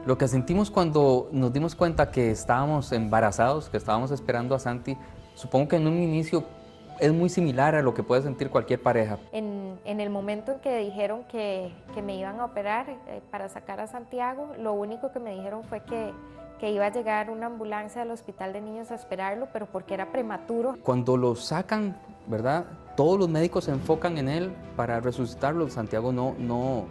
Lo que sentimos cuando nos dimos cuenta que estábamos embarazados, que estábamos esperando a Santi, supongo que en un inicio es muy similar a lo que puede sentir cualquier pareja. En el momento en que dijeron que me iban a operar para sacar a Santiago, lo único que me dijeron fue que iba a llegar una ambulancia al hospital de niños a esperarlo, pero porque era prematuro. Cuando lo sacan, ¿verdad? Todos los médicos se enfocan en él para resucitarlo. Santiago no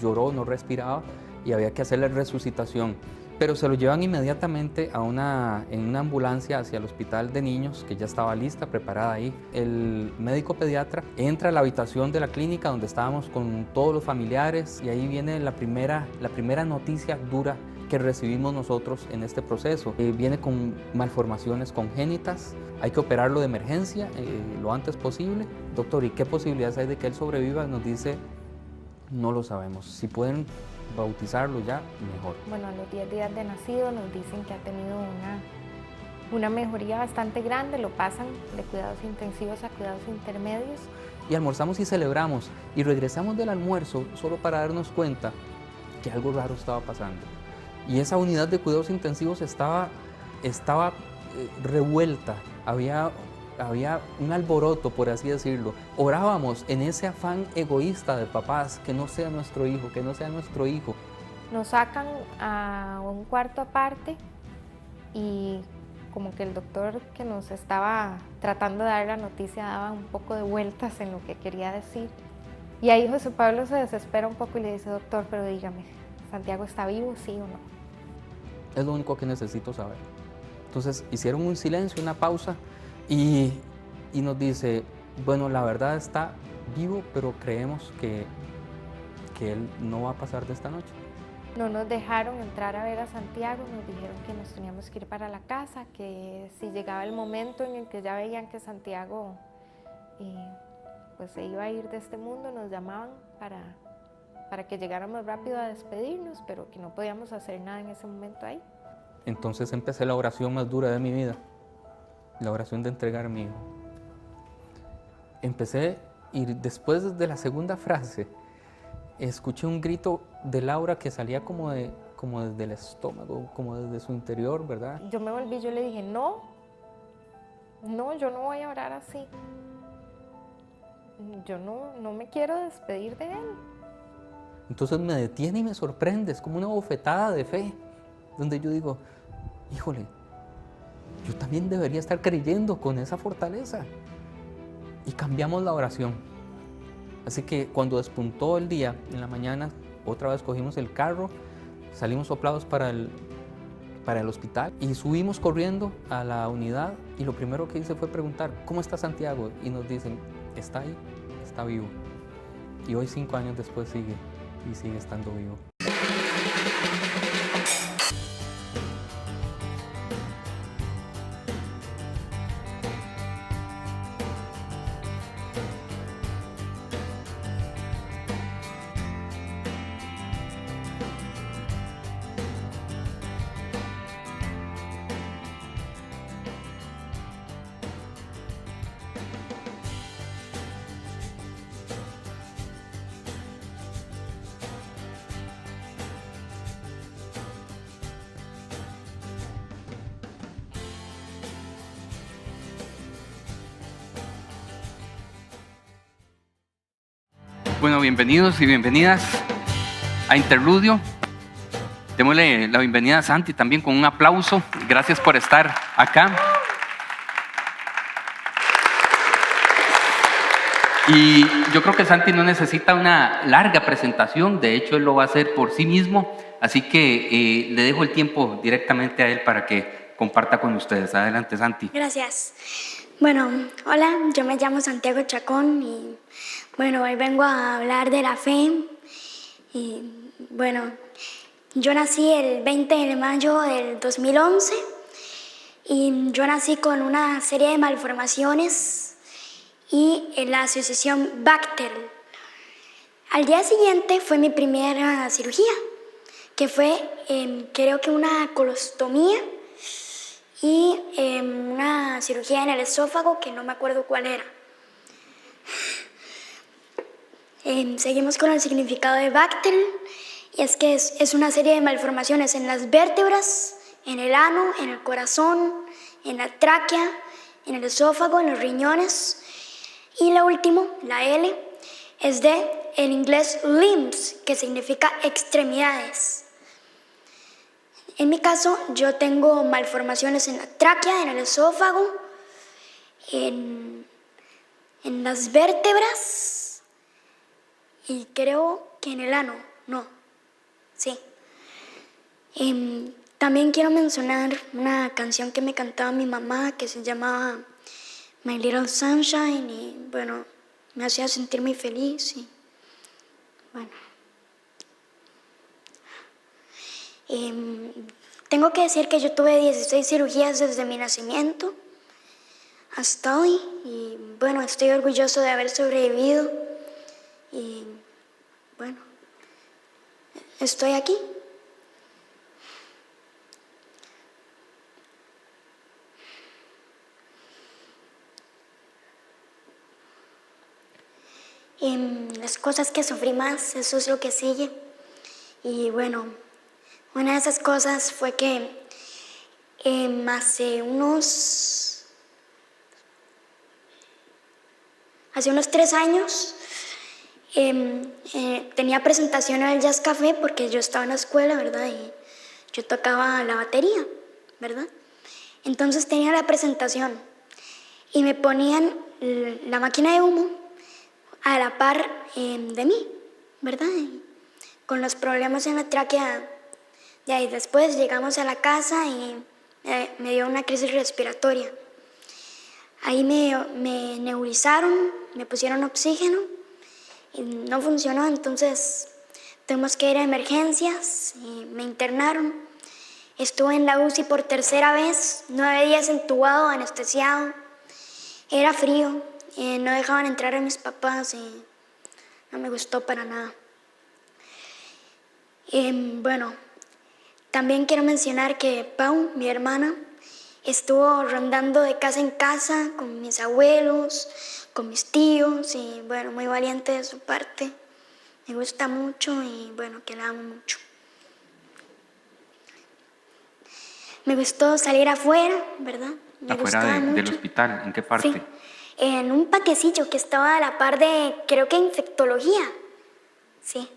lloró, no respiraba y había que hacerle resucitación. Pero se lo llevan inmediatamente en una ambulancia hacia el hospital de niños, que ya estaba lista, preparada ahí. El médico pediatra entra a la habitación de la clínica donde estábamos con todos los familiares y ahí viene la primera noticia dura que recibimos nosotros en este proceso. Viene con malformaciones congénitas, hay que operarlo de emergencia lo antes posible. Doctor, ¿y qué posibilidades hay de que él sobreviva? Nos dice, no lo sabemos. Si pueden bautizarlo ya, mejor. Bueno, a los 10 días de nacido nos dicen que ha tenido una mejoría bastante grande, lo pasan de cuidados intensivos a cuidados intermedios. Y almorzamos y celebramos y regresamos del almuerzo solo para darnos cuenta que algo raro estaba pasando. Y esa unidad de cuidados intensivos estaba revuelta, había un alboroto, por así decirlo. Orábamos en ese afán egoísta de papás, que no sea nuestro hijo, que no sea nuestro hijo. Nos sacan a un cuarto aparte y como que el doctor que nos estaba tratando de dar la noticia daba un poco de vueltas en lo que quería decir. Y ahí José Pablo se desespera un poco y le dice, doctor, pero dígame, ¿Santiago está vivo, sí o no? Es lo único que necesito saber. Entonces hicieron un silencio, una pausa y nos dice, bueno, la verdad está vivo, pero creemos que él no va a pasar de esta noche. No nos dejaron entrar a ver a Santiago, nos dijeron que nos teníamos que ir para la casa, que si llegaba el momento en el que ya veían que Santiago pues se iba a ir de este mundo, nos llamaban para que llegáramos rápido a despedirnos, pero que no podíamos hacer nada en ese momento ahí. Entonces empecé la oración más dura de mi vida, la oración de entregar a mi hijo. Empecé y después de la segunda frase, escuché un grito de Laura que salía como desde el estómago, como desde su interior, ¿verdad? Yo me volví, yo le dije, no, yo no voy a orar así. Yo no me quiero despedir de él. Entonces me detiene y me sorprende, es como una bofetada de fe, donde yo digo, híjole, yo también debería estar creyendo con esa fortaleza. Y cambiamos la oración. Así que cuando despuntó el día, en la mañana, otra vez cogimos el carro, salimos soplados para el hospital y subimos corriendo a la unidad y lo primero que hice fue preguntar, ¿cómo está Santiago? Y nos dicen, está ahí, está vivo. Y hoy 5 años después sigue estando vivo. Bueno, bienvenidos y bienvenidas a Interludio. Démosle la bienvenida a Santi también con un aplauso. Gracias por estar acá. Y yo creo que Santi no necesita una larga presentación, de hecho él lo va a hacer por sí mismo, así que le dejo el tiempo directamente a él para que comparta con ustedes. Adelante, Santi. Gracias. Bueno, hola, yo me llamo Santiago Chacón y bueno, hoy vengo a hablar de la fe. Y bueno, yo nací el 20 de mayo del 2011 y yo nací con una serie de malformaciones y en la asociación Bacter. Al día siguiente fue mi primera cirugía, que fue creo que una colostomía y una cirugía en el esófago que no me acuerdo cuál era. Seguimos con el significado de Bacter Y es que es una serie de malformaciones en las vértebras, en el ano, en el corazón, en la tráquea, en el esófago, en los riñones. Y la última, la L, es de el inglés limbs, que significa extremidades. En mi caso, yo tengo malformaciones en la tráquea, en el esófago, en las vértebras y creo que en el ano, no, sí. También quiero mencionar una canción que me cantaba mi mamá que se llamaba My Little Sunshine y bueno, me hacía sentir muy feliz y bueno. Tengo que decir que yo tuve 16 cirugías desde mi nacimiento hasta hoy y bueno, estoy orgulloso de haber sobrevivido y bueno, estoy aquí. Las cosas que sufrí más, eso es lo que sigue. Y bueno, una de esas cosas fue que hace unos 3 años tenía presentación en el Jazz Café porque yo estaba en la escuela, ¿verdad? Y yo tocaba la batería, ¿verdad? Entonces tenía la presentación y me ponían la máquina de humo a la par de mí, ¿verdad? Y con los problemas en la tráquea. Y ahí después llegamos a la casa y me dio una crisis respiratoria. Ahí me nebulizaron, me pusieron oxígeno y no funcionó, entonces tuvimos que ir a emergencias y me internaron. Estuve en la UCI por 3ª vez, 9 días entubado, anestesiado. Era frío, no dejaban entrar a mis papás y no me gustó para nada. Bueno, también quiero mencionar que Pau, mi hermana, estuvo rondando de casa en casa con mis abuelos, con mis tíos y bueno, muy valiente de su parte. Me gusta mucho y bueno, que la amo mucho. Me gustó salir afuera, ¿verdad? Me ¿Afuera del mucho. hospital? ¿En qué parte? Sí, en un patiecillo que estaba a la par de, creo que infectología. Sí.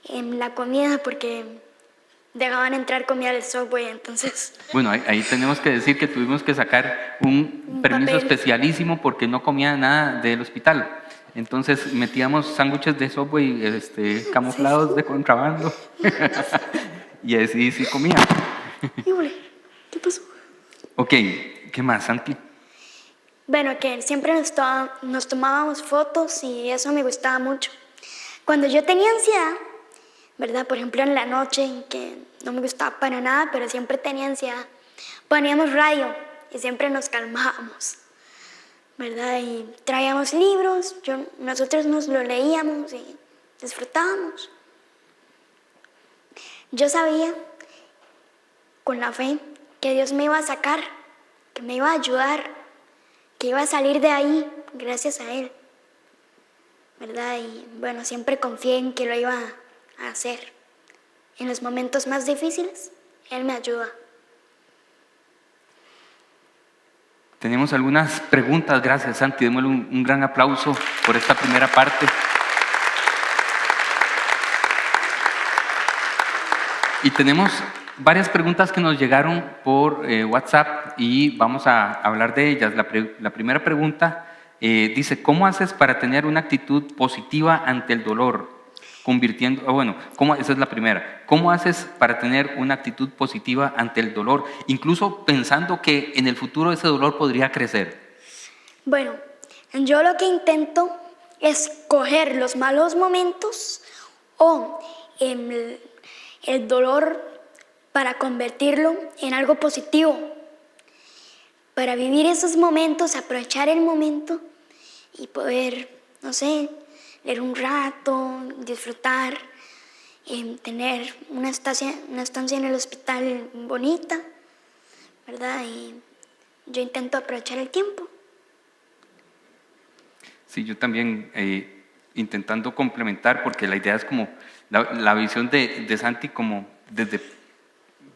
En la comida, porque dejaban entrar comida del Subway, entonces... Bueno, ahí tenemos que decir que tuvimos que sacar un permiso papel especialísimo porque no comía nada del hospital. Entonces metíamos sándwiches de Subway camuflados de contrabando y así sí comía. Híjole, ¿qué pasó? Ok, ¿qué más, Santi? Bueno, que siempre nos tomábamos fotos y eso me gustaba mucho. Cuando yo tenía ansiedad, ¿verdad? Por ejemplo, en la noche, que no me gustaba para nada, pero siempre tenía ansiedad, poníamos radio y siempre nos calmábamos, ¿verdad? Y traíamos libros, nosotros nos lo leíamos y disfrutábamos. Yo sabía, con la fe, que Dios me iba a sacar, que me iba a ayudar, que iba a salir de ahí gracias a Él, ¿verdad? Y bueno, siempre confié en que lo iba a hacer. En los momentos más difíciles, Él me ayuda. Tenemos algunas preguntas, gracias Santi, démosle un gran aplauso por esta primera parte. Y tenemos varias preguntas que nos llegaron por WhatsApp y vamos a hablar de ellas. La primera pregunta dice, ¿cómo haces para tener una actitud positiva ante el dolor? Esa es la primera. ¿Cómo haces para tener una actitud positiva ante el dolor? Incluso pensando que en el futuro ese dolor podría crecer. Bueno, yo lo que intento es coger los malos momentos o el dolor para convertirlo en algo positivo. Para vivir esos momentos, aprovechar el momento y poder, no sé, leer un rato, disfrutar, tener una estancia en el hospital bonita, ¿verdad? Y yo intento aprovechar el tiempo. Sí, yo también intentando complementar, porque la idea es como la visión de Santi como desde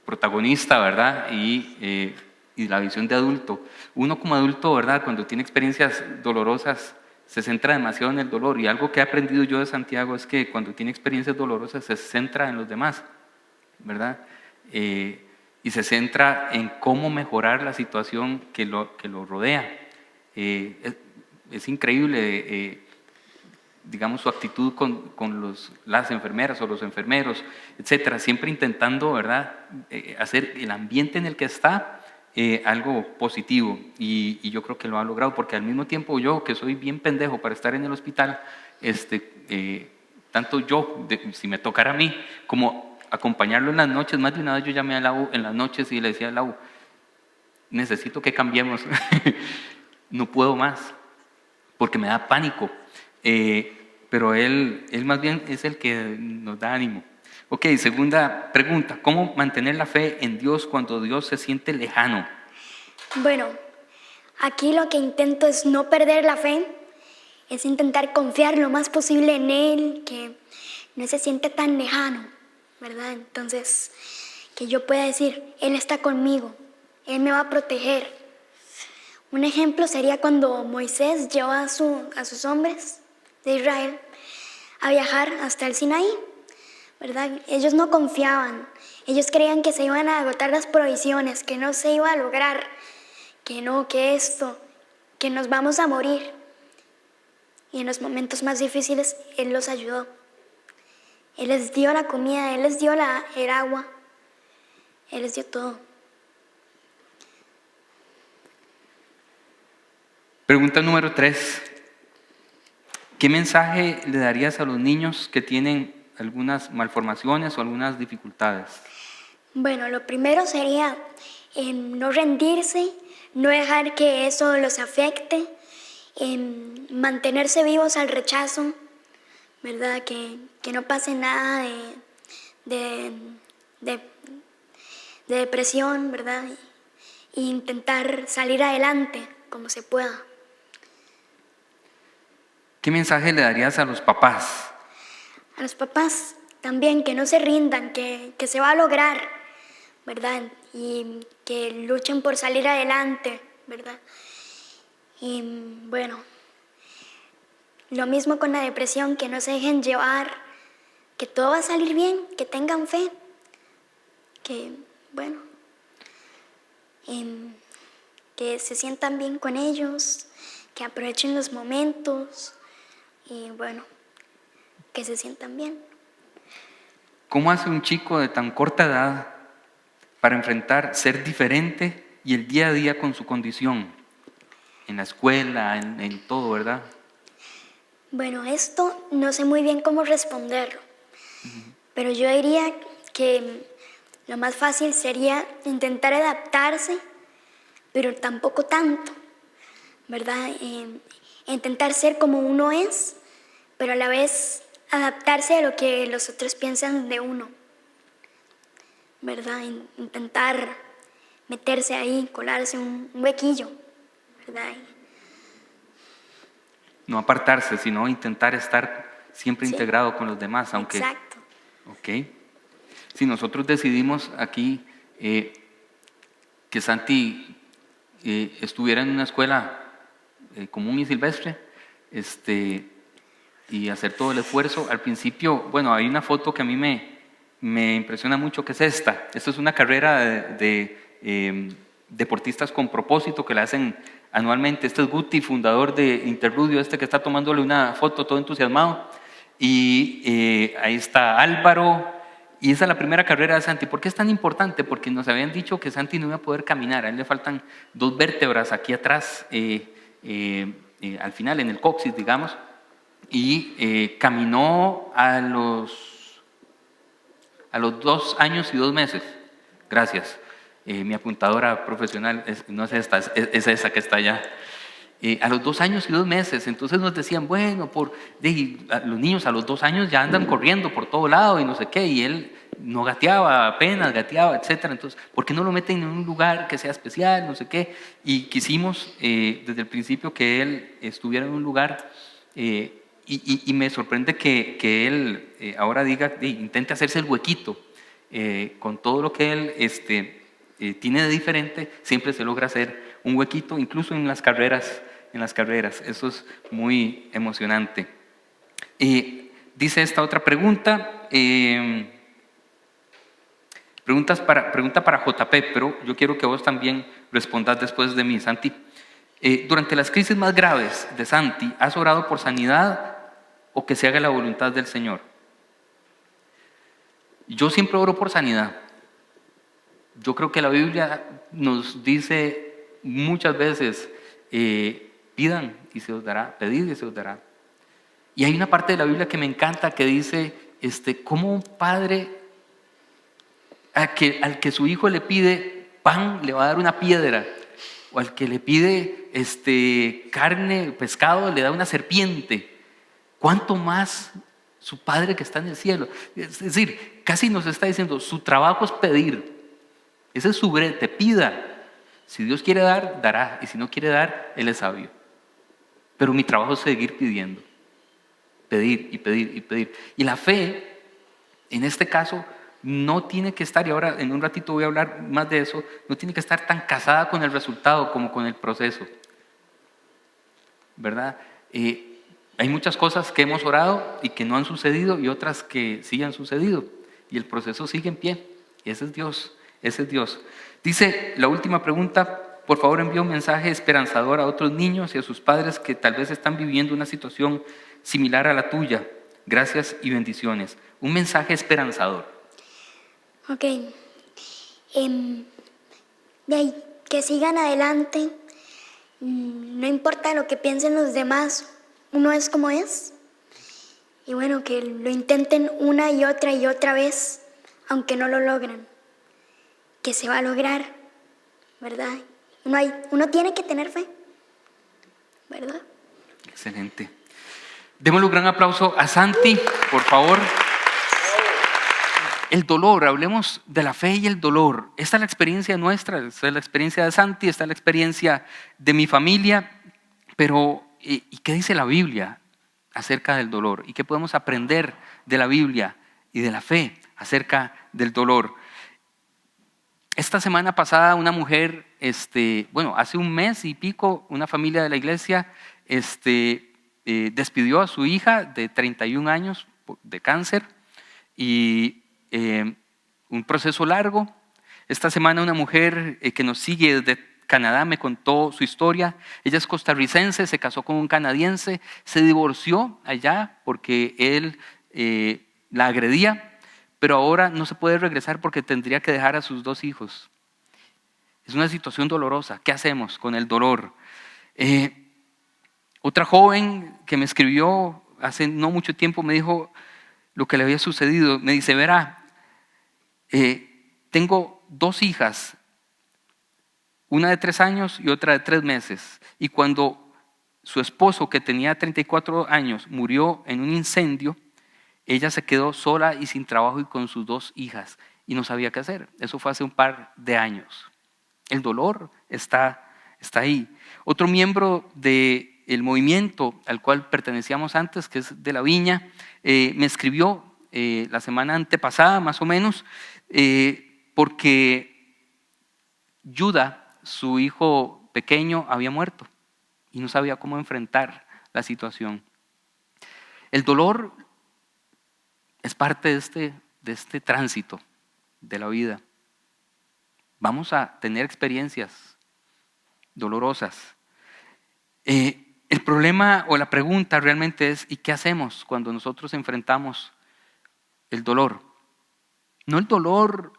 protagonista, ¿verdad? Y la visión de adulto. Uno como adulto, ¿verdad? Cuando tiene experiencias dolorosas, se centra demasiado en el dolor, y algo que he aprendido yo de Santiago es que cuando tiene experiencias dolorosas se centra en los demás, ¿verdad? Y se centra en cómo mejorar la situación que lo rodea. Es increíble, digamos, su actitud con las enfermeras o los enfermeros, etcétera, siempre intentando, ¿verdad?, hacer el ambiente en el que está algo positivo, y yo creo que lo ha logrado, porque al mismo tiempo yo, que soy bien pendejo para estar en el hospital, tanto yo, si me tocara a mí, como acompañarlo en las noches, más de una vez yo llamé a Lau en las noches y le decía a Lau, necesito que cambiemos, no puedo más, porque me da pánico. Pero él más bien es el que nos da ánimo. Ok, segunda pregunta, ¿cómo mantener la fe en Dios cuando Dios se siente lejano? Bueno, aquí lo que intento es no perder la fe, es intentar confiar lo más posible en Él, que no se siente tan lejano, ¿verdad? Entonces, que yo pueda decir, Él está conmigo, Él me va a proteger. Un ejemplo sería cuando Moisés llevó a sus hombres de Israel a viajar hasta el Sinaí, ¿verdad? Ellos no confiaban, ellos creían que se iban a agotar las provisiones, que no se iba a lograr, que no, que esto, que nos vamos a morir. Y en los momentos más difíciles Él los ayudó. Él les dio la comida, Él les dio el agua, Él les dio todo. Pregunta número 3. ¿Qué mensaje le darías a los niños que tienen algunas malformaciones o algunas dificultades? Bueno, lo primero sería no rendirse, no dejar que eso los afecte, mantenerse vivos al rechazo, ¿verdad? Que no pase nada de depresión, ¿verdad? E intentar salir adelante como se pueda. ¿Qué mensaje le darías a los papás? A los papás también, que no se rindan, que se va a lograr, ¿verdad? Y que luchen por salir adelante, ¿verdad? Y bueno, lo mismo con la depresión, que no se dejen llevar, que todo va a salir bien, que tengan fe, que bueno, que se sientan bien con ellos, que aprovechen los momentos y bueno, que se sientan bien. ¿Cómo hace un chico de tan corta edad para enfrentar ser diferente y el día a día con su condición? En la escuela, en todo, ¿verdad? Bueno, esto no sé muy bien cómo responderlo, pero yo diría que lo más fácil sería intentar adaptarse, pero tampoco tanto, ¿verdad? Intentar ser como uno es, pero a la vez adaptarse a lo que los otros piensan de uno, ¿verdad? Intentar meterse ahí, colarse un huequillo, ¿verdad? No apartarse, sino intentar estar siempre Sí. integrado con los demás, aunque... Exacto. Ok. Si nosotros decidimos aquí que Santi estuviera en una escuela común y silvestre, y hacer todo el esfuerzo, al principio, bueno, hay una foto que a mí me impresiona mucho, que es esta. Esto es una carrera de deportistas con propósito que la hacen anualmente. Este es Guti, fundador de Interludio, que está tomándole una foto todo entusiasmado. Y ahí está Álvaro, y esa es la primera carrera de Santi. ¿Por qué es tan importante? Porque nos habían dicho que Santi no iba a poder caminar, a él le faltan 2 vértebras aquí atrás, al final, en el coxis, digamos, y caminó a los 2 años y 2 meses. Gracias. Mi apuntadora profesional no es esta, es esa que está allá. A los 2 años y 2 meses, entonces nos decían, bueno, los niños a los 2 años ya andan corriendo por todo lado y no sé qué, y él no gateaba, apenas gateaba, etcétera. Entonces, ¿por qué no lo meten en un lugar que sea especial, no sé qué? Y quisimos desde el principio que él estuviera en un lugar y me sorprende que él ahora diga, intente hacerse el huequito. Con todo lo que él tiene de diferente, siempre se logra hacer un huequito, incluso en las carreras. Eso es muy emocionante. Dice esta otra pregunta. Pregunta para JP, pero yo quiero que vos también respondas después de mí, Santi. Durante las crisis más graves de Santi, ¿has orado por sanidad o que se haga la voluntad del Señor? Yo siempre oro por sanidad. Yo creo que la Biblia nos dice muchas veces, pidan y se os dará, pedid y se os dará. Y hay una parte de la Biblia que me encanta que dice, cómo un padre al que su hijo le pide pan le va a dar una piedra, o al que le pide carne, pescado, le da una serpiente. ¿Cuánto más su Padre que está en el cielo? Es decir, casi nos está diciendo, su trabajo es pedir. Ese es su brete, pida. Si Dios quiere dar, dará. Y si no quiere dar, Él es sabio. Pero mi trabajo es seguir pidiendo. Pedir y pedir y pedir. Y la fe, en este caso, no tiene que estar, y ahora en un ratito voy a hablar más de eso, no tiene que estar tan casada con el resultado como con el proceso. ¿Verdad? Hay muchas cosas que hemos orado y que no han sucedido y otras que sí han sucedido. Y el proceso sigue en pie. Y ese es Dios. Ese es Dios. Dice la última pregunta: por favor envía un mensaje esperanzador a otros niños y a sus padres que tal vez están viviendo una situación similar a la tuya. Gracias y bendiciones. Un mensaje esperanzador. Ok. De ahí, que sigan adelante. No importa lo que piensen los demás, uno es como es. Y bueno, que lo intenten una y otra vez, aunque no lo logren. Que se va a lograr, ¿verdad? Uno tiene que tener fe, ¿verdad? Excelente. Démosle un gran aplauso a Santi, por favor. El dolor, hablemos de la fe y el dolor. Esta es la experiencia nuestra, esta es la experiencia de Santi, esta es la experiencia de mi familia. Pero, ¿y qué dice la Biblia acerca del dolor? ¿Y qué podemos aprender de la Biblia y de la fe acerca del dolor? Esta semana pasada una mujer, hace un mes y pico, una familia de la iglesia despidió a su hija de 31 años de cáncer y un proceso largo. Esta semana una mujer que nos sigue desde Canadá me contó su historia. Ella es costarricense, se casó con un canadiense, se divorció allá porque él la agredía, pero ahora no se puede regresar porque tendría que dejar a sus 2 hijos. Es una situación dolorosa. ¿Qué hacemos con el dolor? Otra joven que me escribió hace no mucho tiempo me dijo lo que le había sucedido. Me dice, verá, tengo 2 hijas, una de 3 años y otra de 3 meses. Y cuando su esposo, que tenía 34 años, murió en un incendio, ella se quedó sola y sin trabajo y con sus 2 hijas y no sabía qué hacer. Eso fue hace un par de años. El dolor está ahí. Otro miembro del movimiento al cual pertenecíamos antes, que es de la Viña, me escribió la semana antepasada más o menos, porque Yuda, su hijo pequeño, había muerto y no sabía cómo enfrentar la situación. El dolor es parte de este tránsito de la vida. Vamos a tener experiencias dolorosas. El problema o la pregunta realmente es, ¿y qué hacemos cuando nosotros enfrentamos el dolor? No el dolor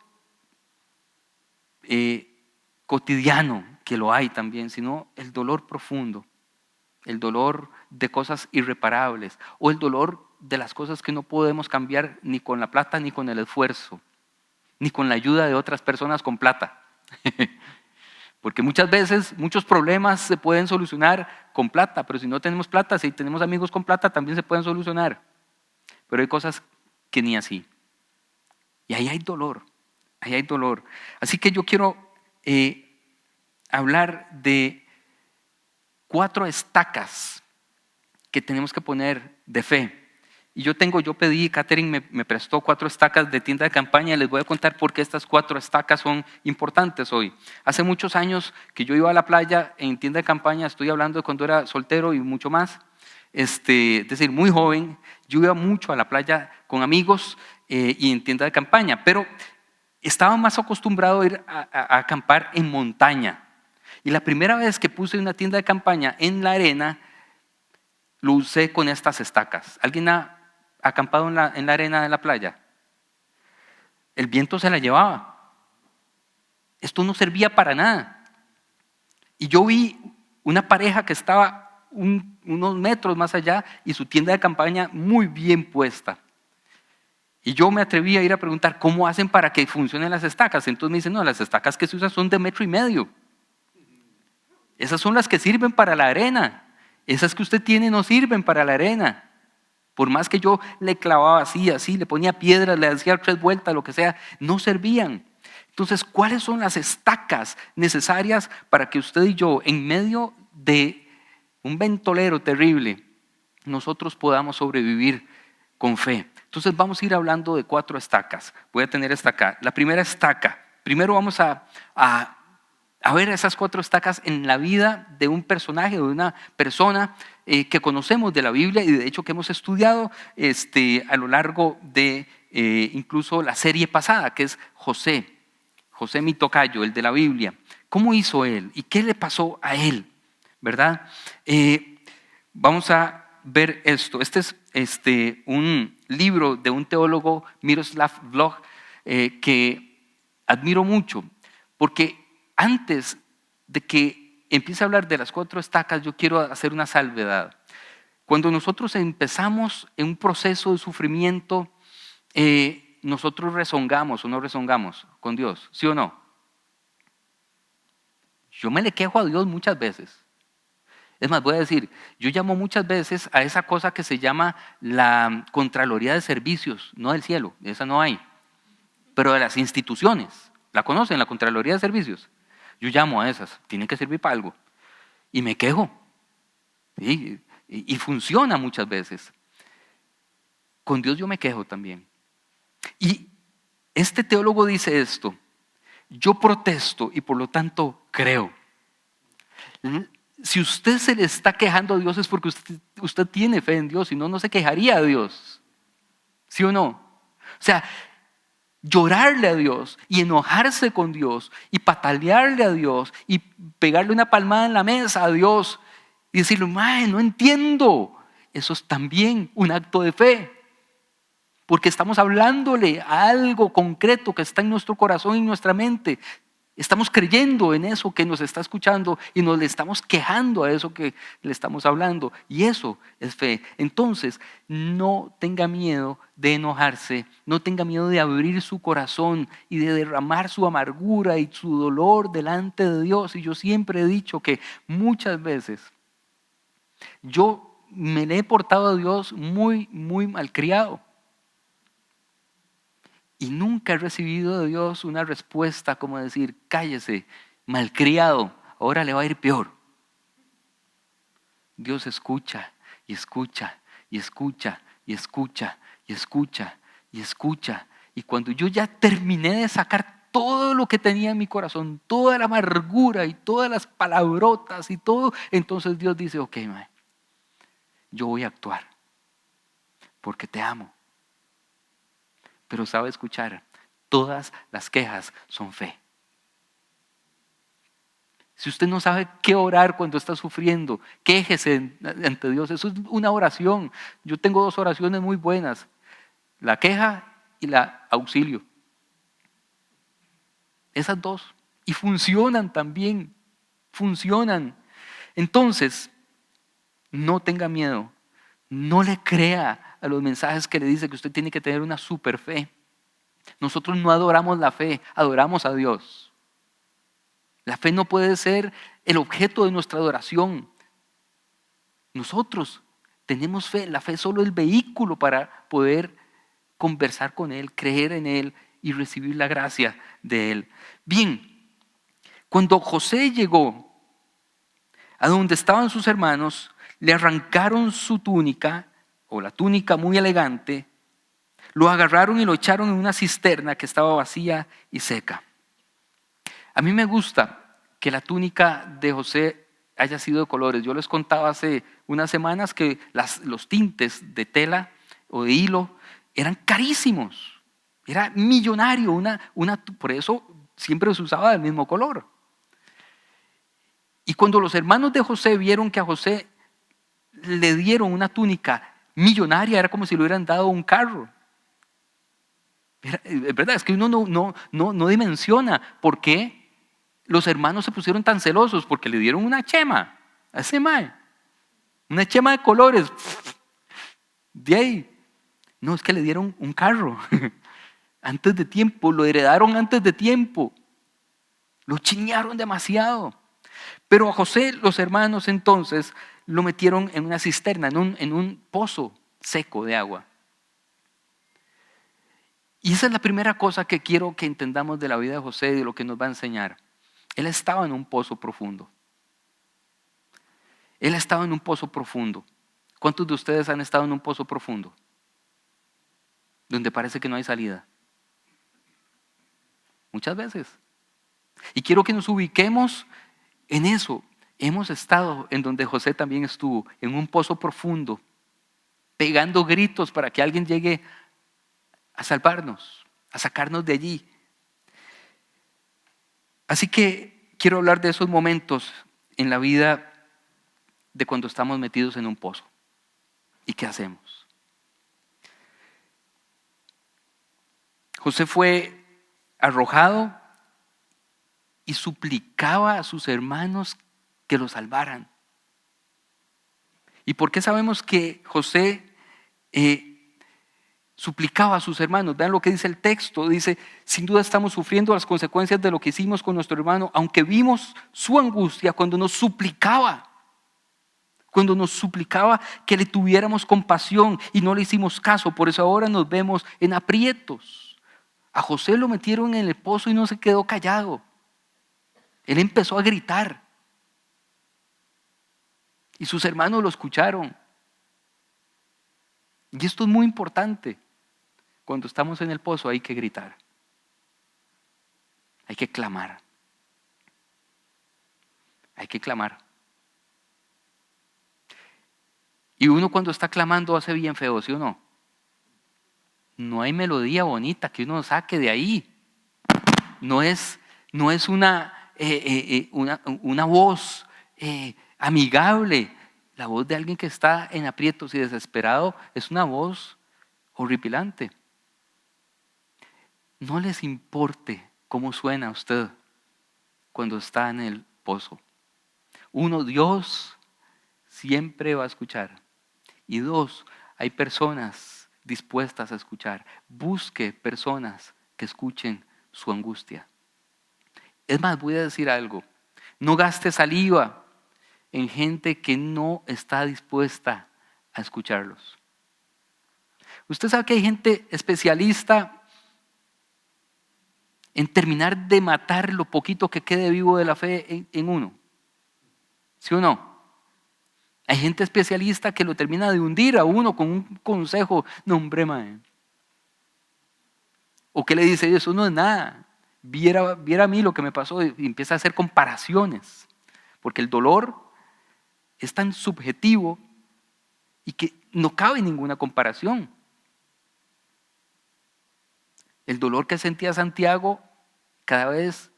cotidiano, que lo hay también, sino el dolor profundo, el dolor de cosas irreparables o el dolor de las cosas que no podemos cambiar ni con la plata ni con el esfuerzo, ni con la ayuda de otras personas con plata. Porque muchas veces muchos problemas se pueden solucionar con plata, pero si no tenemos plata, si tenemos amigos con plata también se pueden solucionar. Pero hay cosas que ni así. Y ahí hay dolor, ahí hay dolor. Así que yo quiero hablar de 4 estacas que tenemos que poner de fe. Y yo pedí, Catherine me prestó 4 estacas de tienda de campaña y les voy a contar por qué estas 4 estacas son importantes hoy. Hace muchos años que yo iba a la playa en tienda de campaña, estoy hablando de cuando era soltero y mucho más, es decir, muy joven, yo iba mucho a la playa con amigos y en tienda de campaña, pero estaba más acostumbrado a ir a acampar en montaña. Y la primera vez que puse una tienda de campaña en la arena, lo usé con estas estacas. ¿Alguien ha acampado en la arena de la playa? El viento se la llevaba. Esto no servía para nada. Y yo vi una pareja que estaba unos metros más allá y su tienda de campaña muy bien puesta. Y yo me atreví a ir a preguntar, ¿cómo hacen para que funcionen las estacas? Entonces me dicen, no, las estacas que se usan son de 1,5 metros. Esas son las que sirven para la arena. Esas que usted tiene no sirven para la arena. Por más que yo le clavaba así, le ponía piedras, le hacía 3 vueltas, lo que sea, no servían. Entonces, ¿cuáles son las estacas necesarias para que usted y yo, en medio de un ventolero terrible, nosotros podamos sobrevivir con fe? Entonces vamos a ir hablando de 4 estacas. Voy a tener esta acá. La primera estaca. Primero vamos a ver esas 4 estacas en la vida de un personaje, de una persona que conocemos de la Biblia y de hecho que hemos estudiado a lo largo de incluso la serie pasada, que es José mi tocayo, el de la Biblia. ¿Cómo hizo él? ¿Y qué le pasó a él? ¿Verdad? Vamos a ver esto. Este es un libro de un teólogo, Miroslav Volf, que admiro mucho, porque antes de que empiece a hablar de las 4 estacas, yo quiero hacer una salvedad. Cuando nosotros empezamos en un proceso de sufrimiento, nosotros rezongamos o no rezongamos con Dios, ¿sí o no? Yo me le quejo a Dios muchas veces. Es más, voy a decir, yo llamo muchas veces a esa cosa que se llama la Contraloría de Servicios, no del cielo, esa no hay, pero de las instituciones. ¿La conocen, la Contraloría de Servicios? Yo llamo a esas, tienen que servir para algo. Y me quejo. ¿Sí? Y funciona muchas veces. Con Dios yo me quejo también. Y este teólogo dice esto: yo protesto y por lo tanto creo. Si usted se le está quejando a Dios es porque usted tiene fe en Dios, si no, no se quejaría a Dios. ¿Sí o no? O sea, llorarle a Dios y enojarse con Dios y patalearle a Dios y pegarle una palmada en la mesa a Dios y decirle, mae, no entiendo. Eso es también un acto de fe. Porque estamos hablándole a algo concreto que está en nuestro corazón y en nuestra mente. Estamos creyendo en eso que nos está escuchando y nos le estamos quejando a eso que le estamos hablando. Y eso es fe. Entonces, no tenga miedo de enojarse, no tenga miedo de abrir su corazón y de derramar su amargura y su dolor delante de Dios. Y yo siempre he dicho que muchas veces yo me le he portado a Dios muy, muy malcriado. Y nunca he recibido de Dios una respuesta como decir, cállese, malcriado, ahora le va a ir peor. Dios escucha y escucha y escucha y escucha y escucha y escucha. Y cuando yo ya terminé de sacar todo lo que tenía en mi corazón, toda la amargura y todas las palabrotas y todo, entonces Dios dice, ok, mae, yo voy a actuar porque te amo. Pero sabe escuchar, todas las quejas son fe. Si usted no sabe qué orar cuando está sufriendo, quéjese ante Dios. Eso es una oración. Yo tengo 2 oraciones muy buenas: la queja y la auxilio. Esas 2. Y funcionan también. Funcionan. Entonces, no tenga miedo. No le crea a los mensajes que le dice que usted tiene que tener una super fe. Nosotros no adoramos la fe, adoramos a Dios. La fe no puede ser el objeto de nuestra adoración. Nosotros tenemos fe, la fe es solo el vehículo para poder conversar con Él, creer en Él y recibir la gracia de Él. Bien, cuando José llegó a donde estaban sus hermanos, le arrancaron su túnica, o la túnica muy elegante, lo agarraron y lo echaron en una cisterna que estaba vacía y seca. A mí me gusta que la túnica de José haya sido de colores. Yo les contaba hace unas semanas que los tintes de tela o de hilo eran carísimos. Era millonario, por eso siempre se usaba del mismo color. Y cuando los hermanos de José vieron que a José le dieron una túnica millonaria, era como si le hubieran dado un carro. Es verdad, es que uno no dimensiona por qué los hermanos se pusieron tan celosos, porque le dieron una chema a ese mae. Una chema de colores. De ahí. No, es que le dieron un carro. Antes de tiempo, lo heredaron antes de tiempo. Lo chiñaron demasiado. Pero a José los hermanos entonces lo metieron en una cisterna, en un pozo seco de agua. Y esa es la primera cosa que quiero que entendamos de la vida de José y de lo que nos va a enseñar. Él estaba en un pozo profundo. Él estaba en un pozo profundo. ¿Cuántos de ustedes han estado en un pozo profundo? Donde parece que no hay salida. Muchas veces. Y quiero que nos ubiquemos en eso. Hemos estado en donde José también estuvo, en un pozo profundo, pegando gritos para que alguien llegue a salvarnos, a sacarnos de allí. Así que quiero hablar de esos momentos en la vida de cuando estamos metidos en un pozo. ¿Y qué hacemos? José fue arrojado y suplicaba a sus hermanos que lo salvaran. ¿Y por qué sabemos que José suplicaba a sus hermanos? Vean lo que dice el texto. Dice, sin duda estamos sufriendo las consecuencias de lo que hicimos con nuestro hermano, aunque vimos su angustia cuando nos suplicaba. Cuando nos suplicaba que le tuviéramos compasión y no le hicimos caso. Por eso ahora nos vemos en aprietos. A José lo metieron en el pozo y no se quedó callado. Él empezó a gritar. Y sus hermanos lo escucharon. Y esto es muy importante. Cuando estamos en el pozo hay que gritar. Hay que clamar. Hay que clamar. Y uno cuando está clamando hace bien feo, ¿sí o no? No hay melodía bonita que uno saque de ahí. No es una voz amigable. La voz de alguien que está en aprietos y desesperado es una voz horripilante. No les importe cómo suena a usted cuando está en el pozo. Uno, Dios siempre va a escuchar. Y dos, hay personas dispuestas a escuchar. Busque personas que escuchen su angustia. Es más, voy a decir algo. No gaste saliva en gente que no está dispuesta a escucharlos. Usted sabe que hay gente especialista en terminar de matar lo poquito que quede vivo de la fe en uno. ¿Sí o no? Hay gente especialista que lo termina de hundir a uno con un consejo. No, hombre, mae. O que le dice, eso no es nada. Viera a mí lo que me pasó y empieza a hacer comparaciones. Porque el dolor es tan subjetivo y que no cabe ninguna comparación. El dolor que sentía Santiago cada vez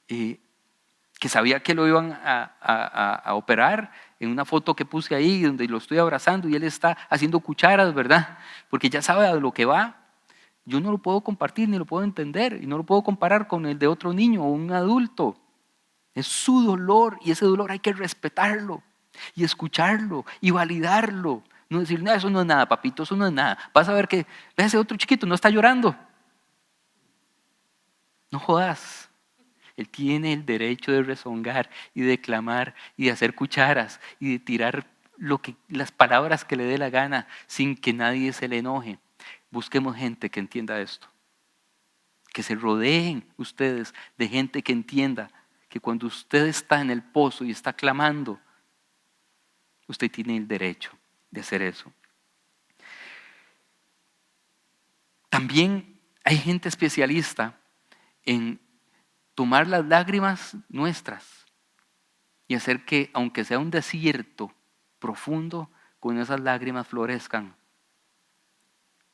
que sabía que lo iban a operar, en una foto que puse ahí donde lo estoy abrazando y él está haciendo cucharas, ¿verdad? Porque ya sabe a lo que va. Yo no lo puedo compartir ni lo puedo entender y no lo puedo comparar con el de otro niño o un adulto. Es su dolor y ese dolor hay que respetarlo y escucharlo y validarlo. No decir, no, eso no es nada, papito, eso no es nada. Vas a ver que ese otro chiquito no está llorando. No jodas. Él tiene el derecho de rezongar y de clamar y de hacer cucharas y de tirar las palabras que le dé la gana sin que nadie se le enoje. Busquemos gente que entienda esto. Que se rodeen ustedes de gente que entienda que cuando usted está en el pozo y está clamando, Usted tiene el derecho de hacer eso. También hay gente especialista en tomar las lágrimas nuestras y hacer que, aunque sea un desierto profundo, con esas lágrimas florezcan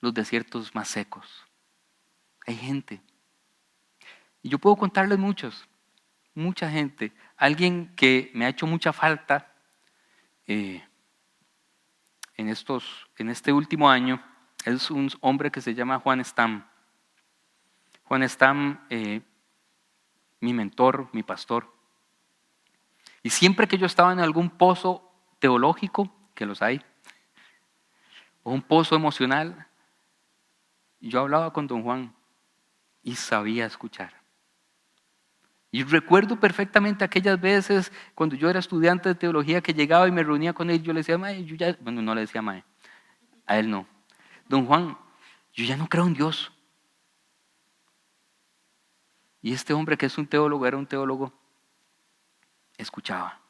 los desiertos más secos. Hay gente. Y yo puedo contarles mucha gente. Alguien que me ha hecho mucha falta en este último año es un hombre que se llama Juan Stam. Juan Stam, mi mentor, mi pastor. Y siempre que yo estaba en algún pozo teológico, que los hay, o un pozo emocional, yo hablaba con don Juan y sabía escuchar. Y recuerdo perfectamente aquellas veces cuando yo era estudiante de teología que llegaba y me reunía con él, yo le decía, mae, bueno, no le decía mae, a él no. Don Juan, yo ya no creo en Dios. Y este hombre que es un teólogo, era un teólogo, escuchaba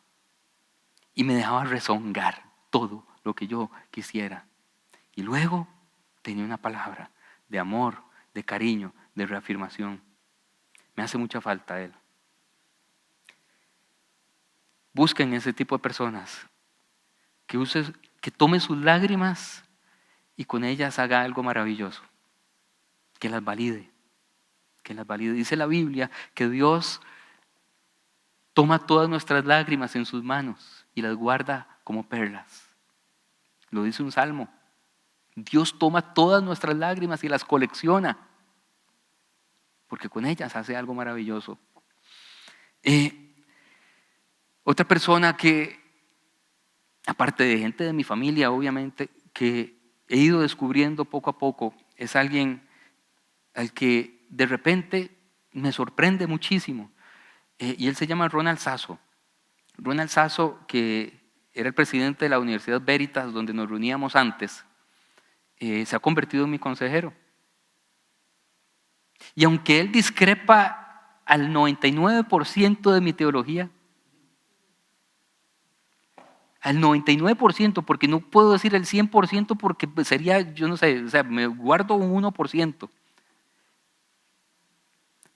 y me dejaba rezongar todo lo que yo quisiera. Y luego tenía una palabra de amor, de cariño, de reafirmación. Me hace mucha falta él. Busquen ese tipo de personas que tome sus lágrimas y con ellas haga algo maravilloso, que las valide. Dice la Biblia que Dios toma todas nuestras lágrimas en sus manos y las guarda como perlas. Lo dice un salmo. Dios toma todas nuestras lágrimas y las colecciona, porque con ellas hace algo maravilloso. Otra persona que, aparte de gente de mi familia, obviamente, que he ido descubriendo poco a poco, es alguien al que de repente me sorprende muchísimo. Y él se llama Ronald Sasso. Ronald Sasso, que era el presidente de la Universidad Veritas, donde nos reuníamos antes, se ha convertido en mi consejero. Y aunque él discrepa al 99% de mi teología, al 99%, porque no puedo decir el 100% porque sería, yo no sé, o sea, me guardo un 1%.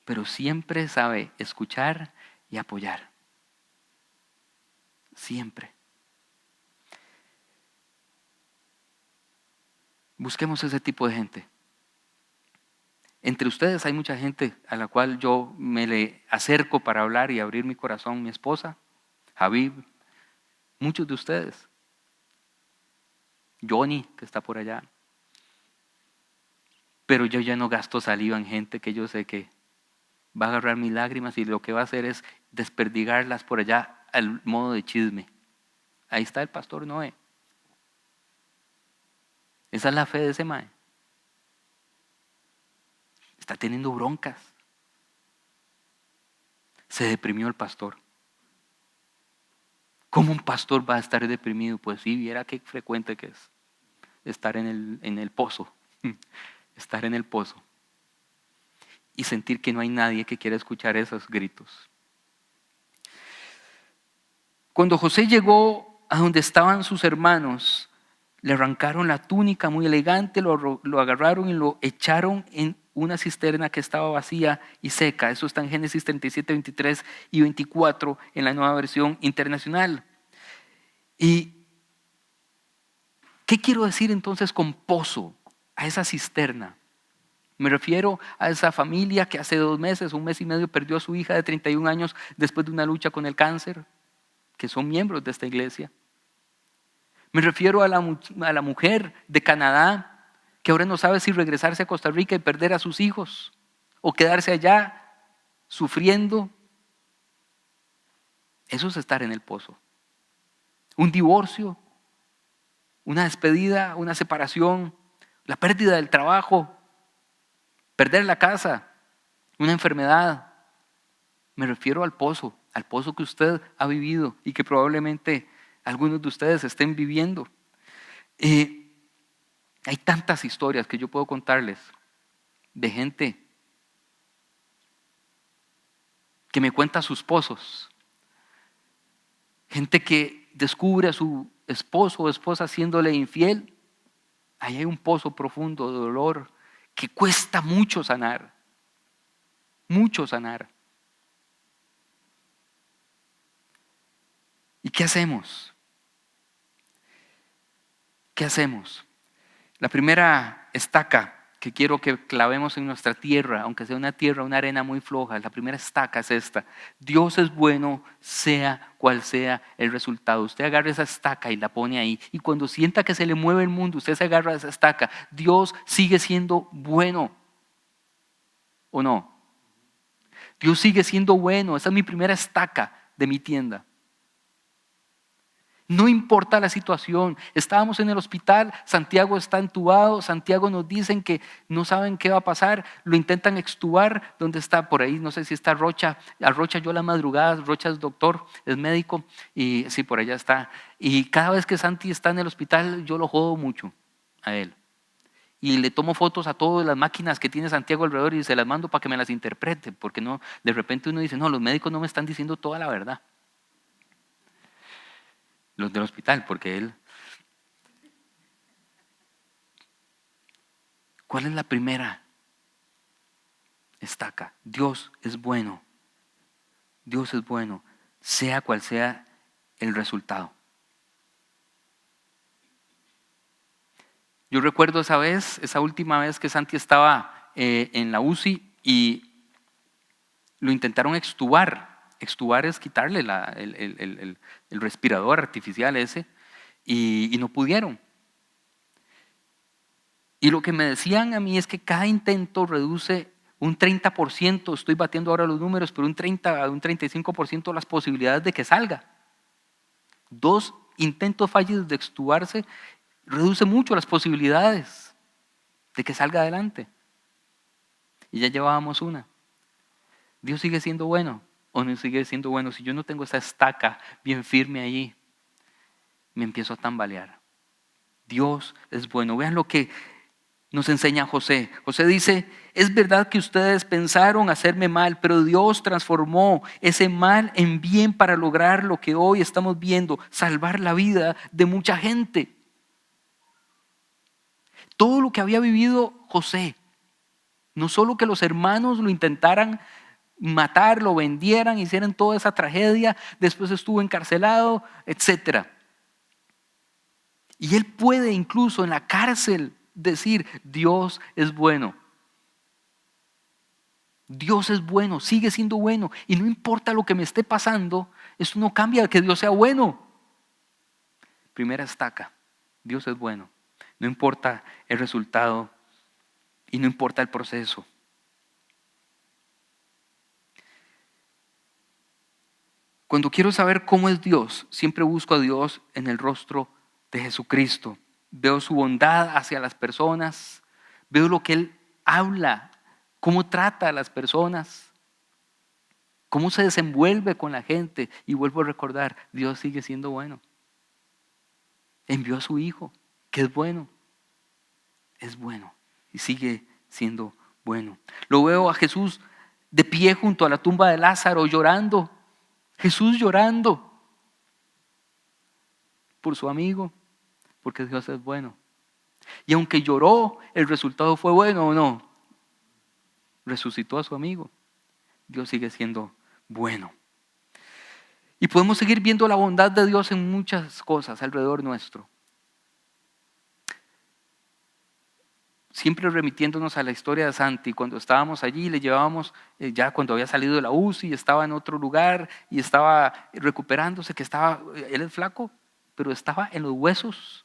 Pero siempre sabe escuchar y apoyar. Siempre. Busquemos ese tipo de gente. Entre ustedes hay mucha gente a la cual yo me le acerco para hablar y abrir mi corazón. Mi esposa, Habib, muchos de ustedes. Johnny, que está por allá. Pero yo ya no gasto saliva en gente que yo sé que va a agarrar mis lágrimas y lo que va a hacer es desperdigarlas por allá al modo de chisme. Ahí está el pastor Noé. Esa es la fe de ese mae. Está teniendo broncas. Se deprimió el pastor. ¿Cómo un pastor va a estar deprimido? Pues sí, viera qué frecuente que es estar en el pozo. Estar en el pozo. Y sentir que no hay nadie que quiera escuchar esos gritos. Cuando José llegó a donde estaban sus hermanos, le arrancaron la túnica muy elegante, lo agarraron y lo echaron en una cisterna que estaba vacía y seca. Eso está en Génesis 37, 23 y 24 en la Nueva Versión Internacional. ¿Y qué quiero decir entonces con pozo? A esa cisterna. Me refiero a esa familia que hace 2 meses, 1 mes y medio, perdió a su hija de 31 años después de una lucha con el cáncer, que son miembros de esta iglesia. Me refiero a la mujer de Canadá que ahora no sabe si regresarse a Costa Rica y perder a sus hijos o quedarse allá sufriendo. Eso es estar en el pozo. Un divorcio, una despedida, una separación, la pérdida del trabajo, perder la casa, una enfermedad. Me refiero al pozo que usted ha vivido y que probablemente algunos de ustedes estén viviendo. Hay tantas historias que yo puedo contarles de gente que me cuenta sus pozos. Gente que descubre a su esposo o esposa siéndole infiel, ahí hay un pozo profundo de dolor que cuesta mucho sanar. Mucho sanar. ¿Y qué hacemos? ¿Qué hacemos? La primera estaca que quiero que clavemos en nuestra tierra, aunque sea una tierra, una arena muy floja, la primera estaca es esta: Dios es bueno, sea cual sea el resultado. Usted agarra esa estaca y la pone ahí, y cuando sienta que se le mueve el mundo, usted se agarra a esa estaca. Dios sigue siendo bueno, ¿o no? Dios sigue siendo bueno. Esa es mi primera estaca de mi tienda. No importa la situación. Estábamos en el hospital, Santiago está entubado, Santiago nos dicen que no saben qué va a pasar, lo intentan extubar. ¿Dónde está? Por ahí, no sé si está Rocha. A Rocha yo a las madrugadas, Rocha es doctor, es médico, y sí, por allá está. Y cada vez que Santi está en el hospital, yo lo jodo mucho a él. Y le tomo fotos a todas las máquinas que tiene Santiago alrededor y se las mando para que me las interprete, porque no, de repente uno dice, no, los médicos no me están diciendo toda la verdad. Los del hospital, porque él... ¿Cuál es la primera estaca? Dios es bueno. Dios es bueno, sea cual sea el resultado. Yo recuerdo esa última vez que Santi estaba en la UCI y lo intentaron extubar. Extubar es quitarle el respirador artificial ese, y no pudieron. Y lo que me decían a mí es que cada intento reduce un 30%, estoy batiendo ahora los números, pero un 30 a un 35% las posibilidades de que salga. 2 intentos fallidos de extubarse reduce mucho las posibilidades de que salga adelante. Y ya llevábamos una. Dios sigue siendo bueno. ¿O no sigue siendo bueno? Si yo no tengo esa estaca bien firme allí, me empiezo a tambalear. Dios es bueno. Vean lo que nos enseña José. José dice, es verdad que ustedes pensaron hacerme mal, pero Dios transformó ese mal en bien para lograr lo que hoy estamos viendo, salvar la vida de mucha gente. Todo lo que había vivido José, no solo que los hermanos lo intentaran matar, lo vendieran, hicieran toda esa tragedia, después estuvo encarcelado, etc. Y él puede incluso en la cárcel decir, Dios es bueno. Dios es bueno, sigue siendo bueno, y no importa lo que me esté pasando, eso no cambia que Dios sea bueno. Primera estaca, Dios es bueno, no importa el resultado y no importa el proceso. Cuando quiero saber cómo es Dios, siempre busco a Dios en el rostro de Jesucristo. Veo su bondad hacia las personas, veo lo que Él habla, cómo trata a las personas, cómo se desenvuelve con la gente. Y vuelvo a recordar, Dios sigue siendo bueno. Envió a su Hijo, que es bueno y sigue siendo bueno. Lo veo a Jesús de pie junto a la tumba de Lázaro llorando. Jesús llorando por su amigo, porque Dios es bueno. Y aunque lloró, el resultado fue bueno, ¿o no? Resucitó a su amigo. Dios sigue siendo bueno. Y podemos seguir viendo la bondad de Dios en muchas cosas alrededor nuestro. Siempre remitiéndonos a la historia de Santi, cuando estábamos allí, le llevábamos, ya cuando había salido de la UCI, estaba en otro lugar y estaba recuperándose, él es flaco, pero estaba en los huesos,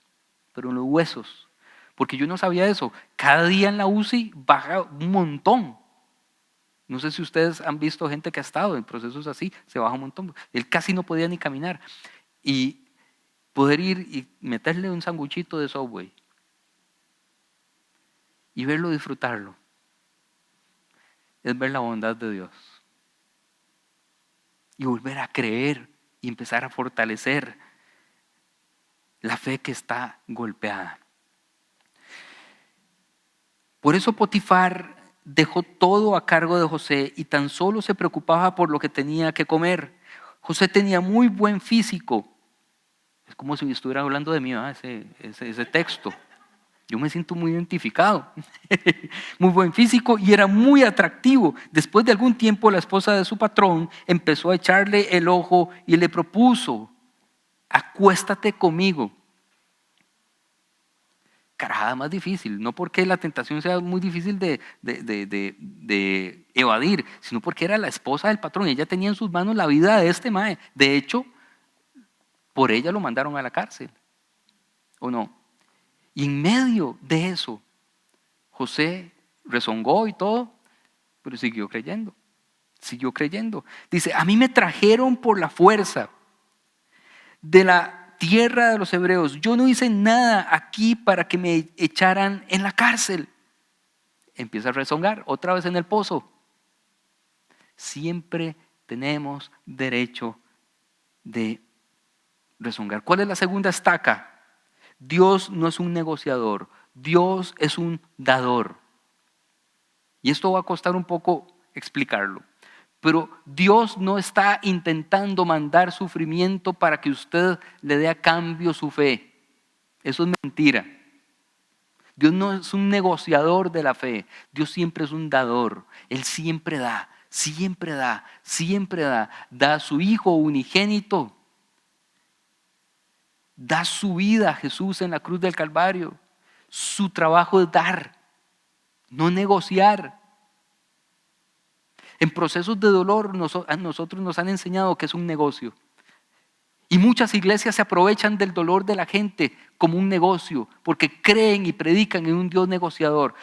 porque yo no sabía eso. Cada día en la UCI baja un montón. No sé si ustedes han visto gente que ha estado en procesos así, se baja un montón. Él casi no podía ni caminar. Y poder ir y meterle un sanguchito de Subway y verlo disfrutarlo, es ver la bondad de Dios. Y volver a creer y empezar a fortalecer la fe que está golpeada. Por eso Potifar dejó todo a cargo de José y tan solo se preocupaba por lo que tenía que comer. José tenía muy buen físico. Es como si estuviera hablando de mí, ¿verdad? Ese texto. Yo me siento muy identificado. Muy buen físico y era muy atractivo. Después de algún tiempo, la esposa de su patrón empezó a echarle el ojo y le propuso: acuéstate conmigo. Carajada más difícil, no porque la tentación sea muy difícil de evadir, sino porque era la esposa del patrón. Ella tenía en sus manos la vida de este mae. De hecho, por ella lo mandaron a la cárcel, ¿o no? Y en medio de eso, José rezongó y todo, pero siguió creyendo. Siguió creyendo. Dice: a mí me trajeron por la fuerza de la tierra de los hebreos. Yo no hice nada aquí para que me echaran en la cárcel. Empieza a rezongar otra vez en el pozo. Siempre tenemos derecho de rezongar. ¿Cuál es la segunda estaca? Dios no es un negociador, Dios es un dador. Y esto va a costar un poco explicarlo. Pero Dios no está intentando mandar sufrimiento para que usted le dé a cambio su fe. Eso es mentira. Dios no es un negociador de la fe. Dios siempre es un dador. Él siempre da, siempre da, siempre da. Da a su Hijo unigénito. Da su vida a Jesús en la cruz del Calvario. Su trabajo es dar, no negociar. En procesos de dolor a nosotros nos han enseñado que es un negocio. Y muchas iglesias se aprovechan del dolor de la gente como un negocio, porque creen y predican en un Dios negociador.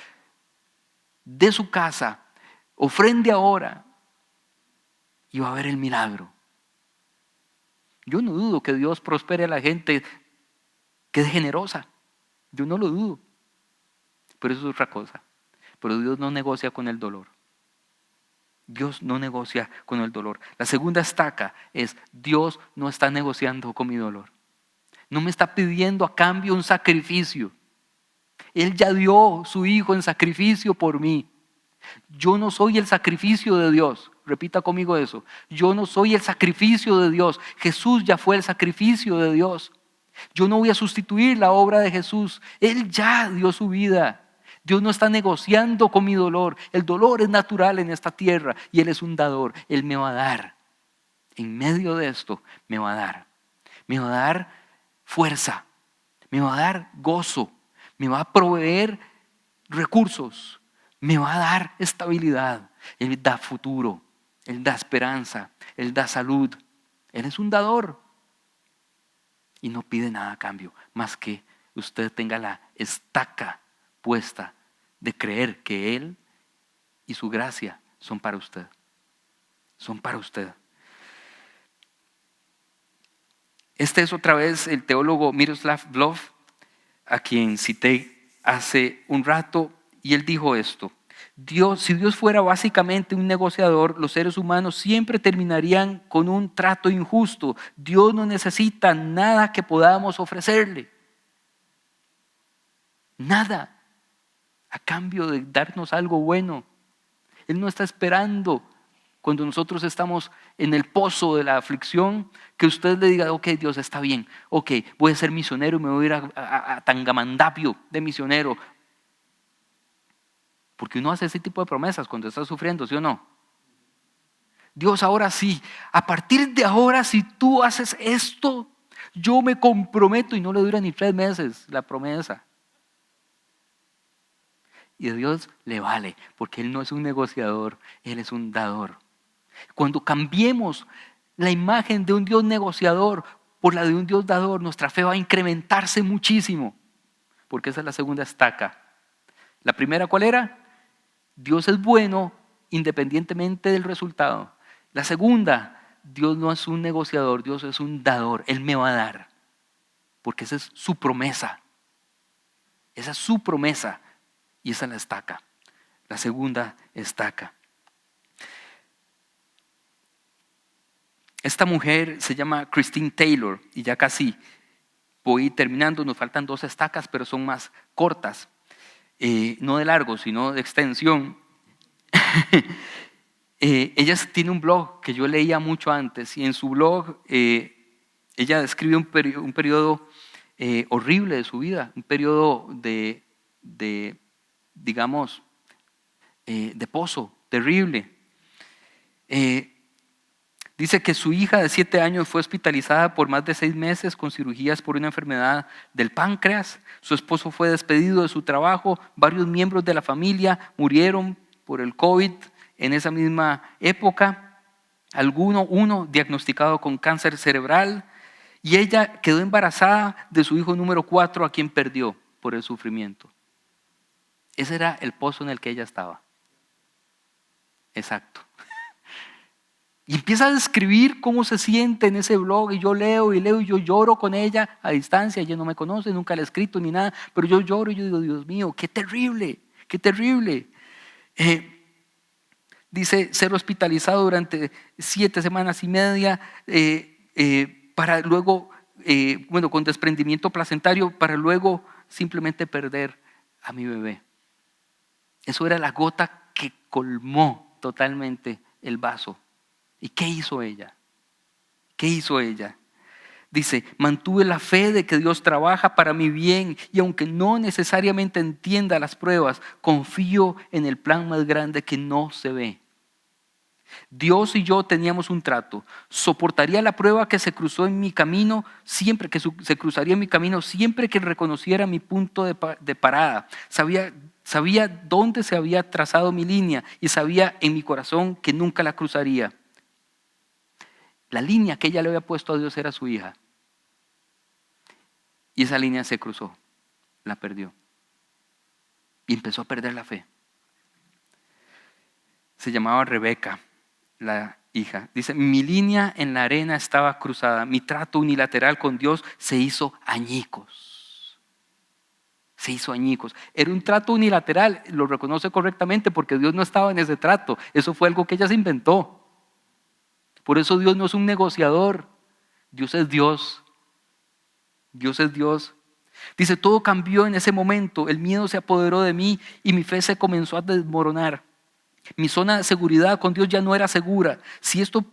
De su casa, ofrende ahora y va a haber el milagro. Yo no dudo que Dios prospere a la gente que es generosa. Yo no lo dudo. Pero eso es otra cosa. Pero Dios no negocia con el dolor. Dios no negocia con el dolor. La segunda estaca es: Dios no está negociando con mi dolor. No me está pidiendo a cambio un sacrificio. Él ya dio su Hijo en sacrificio por mí. Yo no soy el sacrificio de Dios. Repita conmigo eso. Yo no soy el sacrificio de Dios. Jesús ya fue el sacrificio de Dios. Yo no voy a sustituir la obra de Jesús. Él ya dio su vida. Dios no está negociando con mi dolor. El dolor es natural en esta tierra y Él es un dador. Él me va a dar. En medio de esto me va a dar. Me va a dar fuerza. Me va a dar gozo. Me va a proveer recursos. Me va a dar estabilidad. Él da futuro. Él da esperanza. Él da salud. Él es un dador. Y no pide nada a cambio, más que usted tenga la estaca puesta de creer que Él y su gracia son para usted. Son para usted. Este es otra vez el teólogo Miroslav Volf, a quien cité hace un rato, y él dijo esto: si Dios fuera básicamente un negociador, los seres humanos siempre terminarían con un trato injusto. Dios no necesita nada que podamos ofrecerle. Nada a cambio de darnos algo bueno. Él no está esperando, cuando nosotros estamos en el pozo de la aflicción, que usted le diga: ok, Dios, está bien, ok, voy a ser misionero y me voy a ir a Tangamandapio de misionero. Porque uno hace ese tipo de promesas cuando está sufriendo, ¿sí o no? Dios, ahora sí, a partir de ahora, si tú haces esto, yo me comprometo, y no le dura ni 3 meses la promesa. Y a Dios le vale, porque Él no es un negociador, Él es un dador. Cuando cambiemos la imagen de un Dios negociador por la de un Dios dador, nuestra fe va a incrementarse muchísimo, porque esa es la segunda estaca. La primera, ¿cuál era? Dios es bueno independientemente del resultado. La segunda, Dios no es un negociador, Dios es un dador. Él me va a dar, porque esa es su promesa. Esa es su promesa y esa es la estaca. La segunda estaca. Esta mujer se llama Christine Taylor y ya casi voy terminando. Nos faltan 2 estacas, pero son más cortas. No de largo, sino de extensión. Ella tiene un blog que yo leía mucho antes, y en su blog ella describe un periodo horrible de su vida, un periodo digamos, de pozo terrible. Dice que su hija de 7 años fue hospitalizada por más de 6 meses con cirugías por una enfermedad del páncreas. Su esposo fue despedido de su trabajo. Varios miembros de la familia murieron por el COVID en esa misma época. Uno diagnosticado con cáncer cerebral. Y ella quedó embarazada de su hijo número 4, a quien perdió por el sufrimiento. Ese era el pozo en el que ella estaba. Exacto. Y empieza a describir cómo se siente en ese blog, y yo leo y yo lloro con ella a distancia. Ella no me conoce, nunca la he escrito ni nada, pero yo lloro y yo digo, Dios mío, qué terrible, qué terrible. Dice ser hospitalizado durante 7 semanas y media para luego, con desprendimiento placentario, para luego simplemente perder a mi bebé. Eso era la gota que colmó totalmente el vaso. ¿Y qué hizo ella? ¿Qué hizo ella? Dice, mantuve la fe de que Dios trabaja para mi bien y aunque no necesariamente entienda las pruebas, confío en el plan más grande que no se ve. Dios y yo teníamos un trato. Soportaría la prueba que se cruzó en mi camino, siempre que se cruzaría en mi camino, siempre que reconociera mi punto de parada. Sabía dónde se había trazado mi línea y sabía en mi corazón que nunca la cruzaría. La línea que ella le había puesto a Dios era su hija. Y esa línea se cruzó, la perdió. Y empezó a perder la fe. Se llamaba Rebeca, la hija. Dice, mi línea en la arena estaba cruzada. Mi trato unilateral con Dios se hizo añicos. Se hizo añicos. Era un trato unilateral, lo reconoce correctamente porque Dios no estaba en ese trato. Eso fue algo que ella se inventó. Por eso Dios no es un negociador. Dios es Dios. Dios es Dios. Dice, todo cambió en ese momento. El miedo se apoderó de mí y mi fe se comenzó a desmoronar. Mi zona de seguridad con Dios ya no era segura. Si esto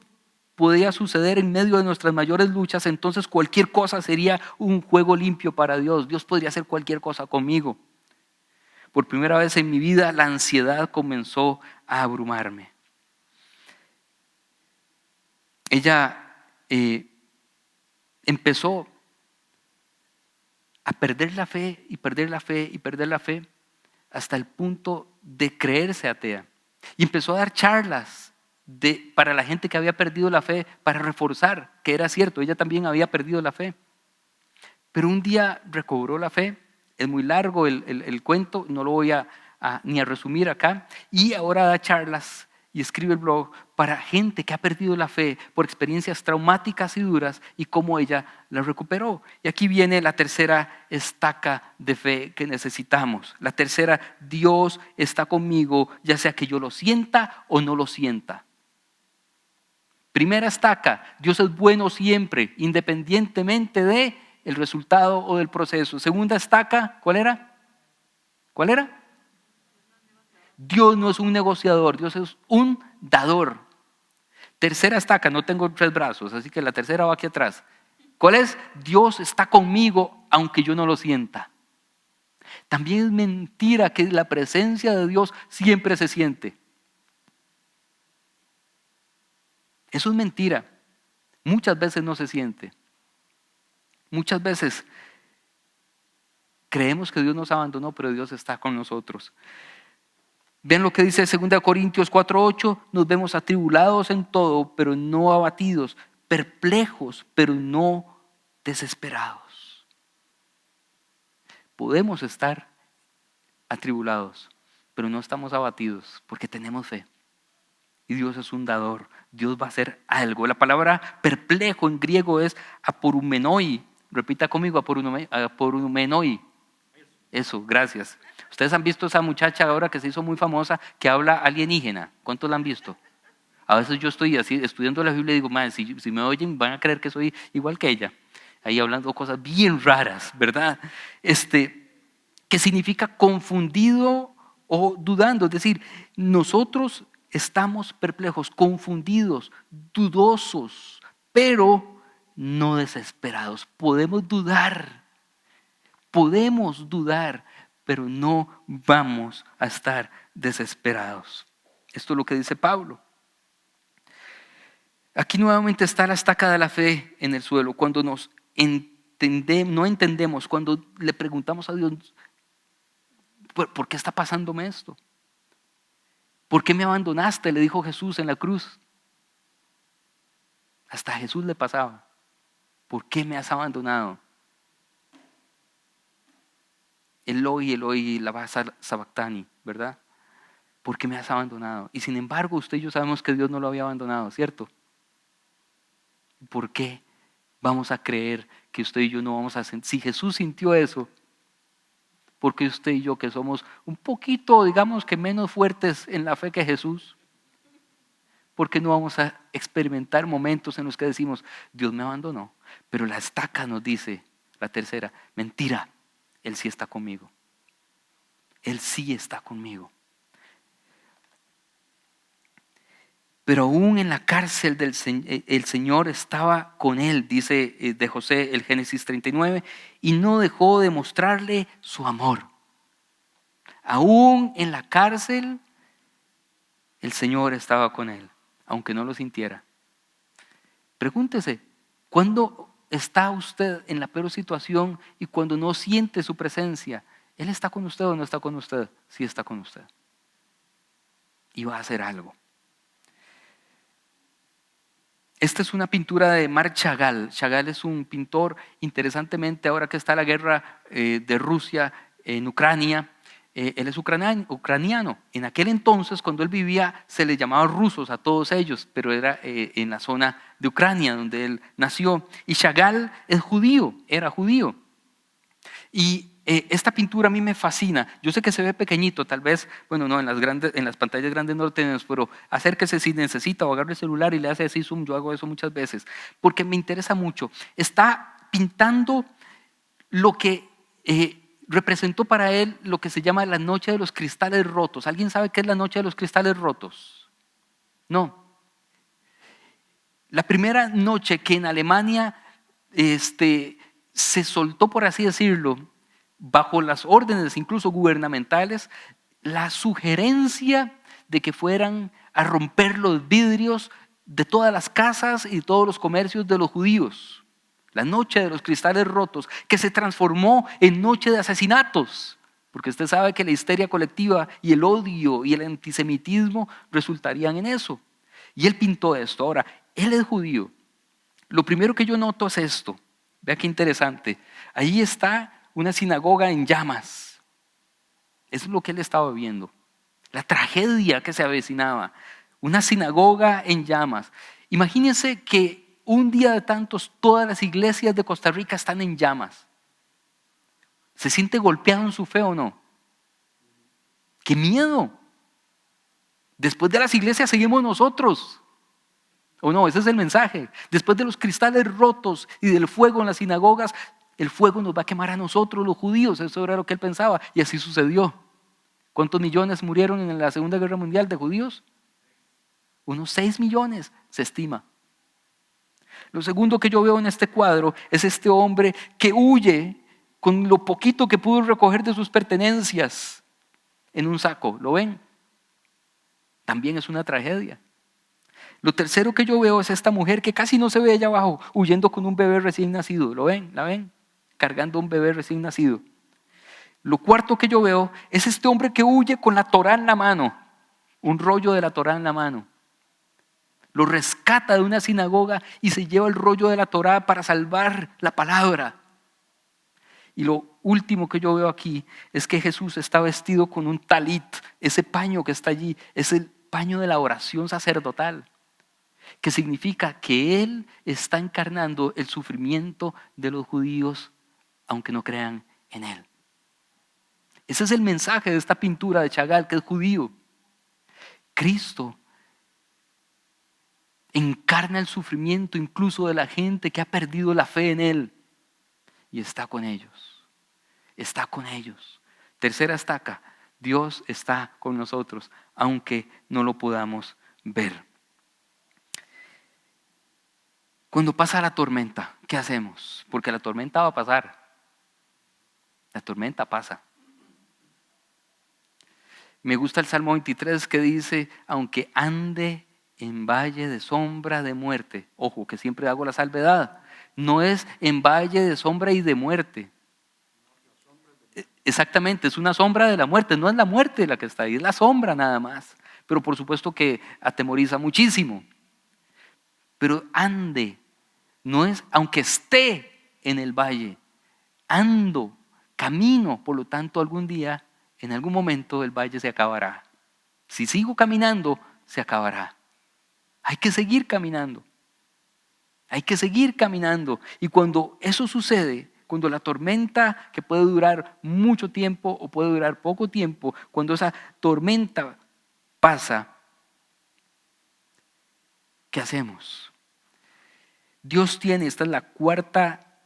podía suceder en medio de nuestras mayores luchas, entonces cualquier cosa sería un juego limpio para Dios. Dios podría hacer cualquier cosa conmigo. Por primera vez en mi vida, la ansiedad comenzó a abrumarme. Ella empezó a perder la fe y perder la fe y perder la fe hasta el punto de creerse atea. Y empezó a dar charlas para la gente que había perdido la fe, para reforzar que era cierto, ella también había perdido la fe. Pero un día recobró la fe. Es muy largo el cuento, no lo voy ni a resumir acá. Y ahora da charlas y escribe el blog para gente que ha perdido la fe por experiencias traumáticas y duras y cómo ella la recuperó. Y aquí viene la tercera estaca de fe que necesitamos. La tercera, Dios está conmigo, ya sea que yo lo sienta o no lo sienta. Primera estaca, Dios es bueno siempre, independientemente de el resultado o del proceso. Segunda estaca, ¿cuál era? ¿Cuál era? Dios no es un negociador, Dios es un dador. Tercera estaca, no tengo 3 brazos, así que la tercera va aquí atrás. ¿Cuál es? Dios está conmigo aunque yo no lo sienta. También es mentira que la presencia de Dios siempre se siente. Eso es mentira. Muchas veces no se siente. Muchas veces creemos que Dios nos abandonó, pero Dios está con nosotros. Vean lo que dice 2 Corintios 4:8, nos vemos atribulados en todo, pero no abatidos, perplejos, pero no desesperados. Podemos estar atribulados, pero no estamos abatidos porque tenemos fe. Y Dios es un dador, Dios va a hacer algo. La palabra perplejo en griego es aporumenoi. Repita conmigo, aporumenoi. Eso, gracias. Ustedes han visto esa muchacha ahora que se hizo muy famosa que habla alienígena. ¿Cuántos la han visto? A veces yo estoy así estudiando la Biblia y digo, madre, si me oyen van a creer que soy igual que ella. Ahí hablando cosas bien raras, ¿verdad? Que significa confundido o dudando. Es decir, nosotros estamos perplejos, confundidos, dudosos, pero no desesperados. Podemos dudar, pero no vamos a estar desesperados. Esto es lo que dice Pablo. Aquí nuevamente está la estaca de la fe en el suelo. Cuando no entendemos, cuando le preguntamos a Dios, ¿por qué está pasándome esto? ¿Por qué me abandonaste?, le dijo Jesús en la cruz. Hasta a Jesús le pasaba. ¿Por qué me has abandonado? Eloi, Eloi, lama sabactani, ¿verdad? ¿Por qué me has abandonado? Y sin embargo, usted y yo sabemos que Dios no lo había abandonado, ¿cierto? ¿Por qué vamos a creer que usted y yo no vamos a sentir? Si Jesús sintió eso, ¿por qué usted y yo, que somos un poquito, digamos que menos fuertes en la fe que Jesús, por qué no vamos a experimentar momentos en los que decimos, Dios me abandonó? Pero la estaca nos dice, la tercera, mentira, Él sí está conmigo. Él sí está conmigo. Pero aún en la cárcel el Señor estaba con él, dice de José el Génesis 39, y no dejó de mostrarle su amor. Aún en la cárcel el Señor estaba con él, aunque no lo sintiera. Pregúntese, ¿cuándo está usted en la peor situación y cuando no siente su presencia? ¿Él está con usted o no está con usted? Sí está con usted. Y va a hacer algo. Esta es una pintura de Marc Chagall. Chagall es un pintor, interesantemente, ahora que está la guerra de Rusia en Ucrania, él es ucraniano. En aquel entonces, cuando él vivía, se les llamaba rusos a todos ellos, pero era en la zona de Ucrania donde él nació. Y Chagall es judío, era judío. Y esta pintura a mí me fascina. Yo sé que se ve pequeñito, tal vez, bueno, no, en las pantallas grandes no lo tenemos, pero acérquese si necesita o agarre el celular y le hace así zoom. Yo hago eso muchas veces porque me interesa mucho. Está pintando lo que representó para él lo que se llama la noche de los cristales rotos. ¿Alguien sabe qué es la noche de los cristales rotos? No. La primera noche que en Alemania se soltó, por así decirlo, bajo las órdenes incluso gubernamentales, la sugerencia de que fueran a romper los vidrios de todas las casas y todos los comercios de los judíos. La noche de los cristales rotos, que se transformó en noche de asesinatos, porque usted sabe que la histeria colectiva y el odio y el antisemitismo resultarían en eso. Y él pintó esto. Ahora, él es judío. Lo primero que yo noto es esto. Vea qué interesante. Ahí está una sinagoga en llamas. Eso es lo que él estaba viendo. La tragedia que se avecinaba. Una sinagoga en llamas. Imagínense que un día de tantos todas las iglesias de Costa Rica están en llamas. ¿Se siente golpeado en su fe o no? ¡Qué miedo! Después de las iglesias seguimos nosotros. ¿O no? Ese es el mensaje. Después de los cristales rotos y del fuego en las sinagogas, el fuego nos va a quemar a nosotros los judíos. Eso era lo que él pensaba y así sucedió. ¿Cuántos millones murieron en la Segunda Guerra Mundial de judíos? Unos 6 millones se estima. Lo segundo que yo veo en este cuadro es este hombre que huye con lo poquito que pudo recoger de sus pertenencias en un saco. ¿Lo ven? También es una tragedia. Lo tercero que yo veo es esta mujer que casi no se ve allá abajo, huyendo con un bebé recién nacido. ¿Lo ven? ¿La ven? Cargando un bebé recién nacido. Lo cuarto que yo veo es este hombre que huye con la Torá en la mano, un rollo de la Torá en la mano. Lo rescata de una sinagoga y se lleva el rollo de la Torá para salvar la palabra. Y lo último que yo veo aquí es que Jesús está vestido con un talit. Ese paño que está allí es el paño de la oración sacerdotal, que significa que Él está encarnando el sufrimiento de los judíos, aunque no crean en Él. Ese es el mensaje de esta pintura de Chagall, que es judío. Cristo encarna el sufrimiento incluso de la gente que ha perdido la fe en Él y está con ellos. Está con ellos. Tercera estaca, Dios está con nosotros, aunque no lo podamos ver. Cuando pasa la tormenta, ¿qué hacemos? Porque la tormenta va a pasar. La tormenta pasa. Me gusta el Salmo 23 que dice, aunque ande en valle de sombra de muerte. Ojo, que siempre hago la salvedad. No es en valle de sombra y de muerte. Exactamente, es una sombra de la muerte. No es la muerte la que está ahí, es la sombra nada más. Pero por supuesto que atemoriza muchísimo. Pero ande, no es, aunque esté en el valle, ando, camino, por lo tanto algún día, en algún momento el valle se acabará. Si sigo caminando, se acabará. Hay que seguir caminando. Hay que seguir caminando. Y cuando eso sucede, cuando la tormenta, que puede durar mucho tiempo o puede durar poco tiempo, cuando esa tormenta pasa, ¿qué hacemos? Dios tiene, esta es la cuarta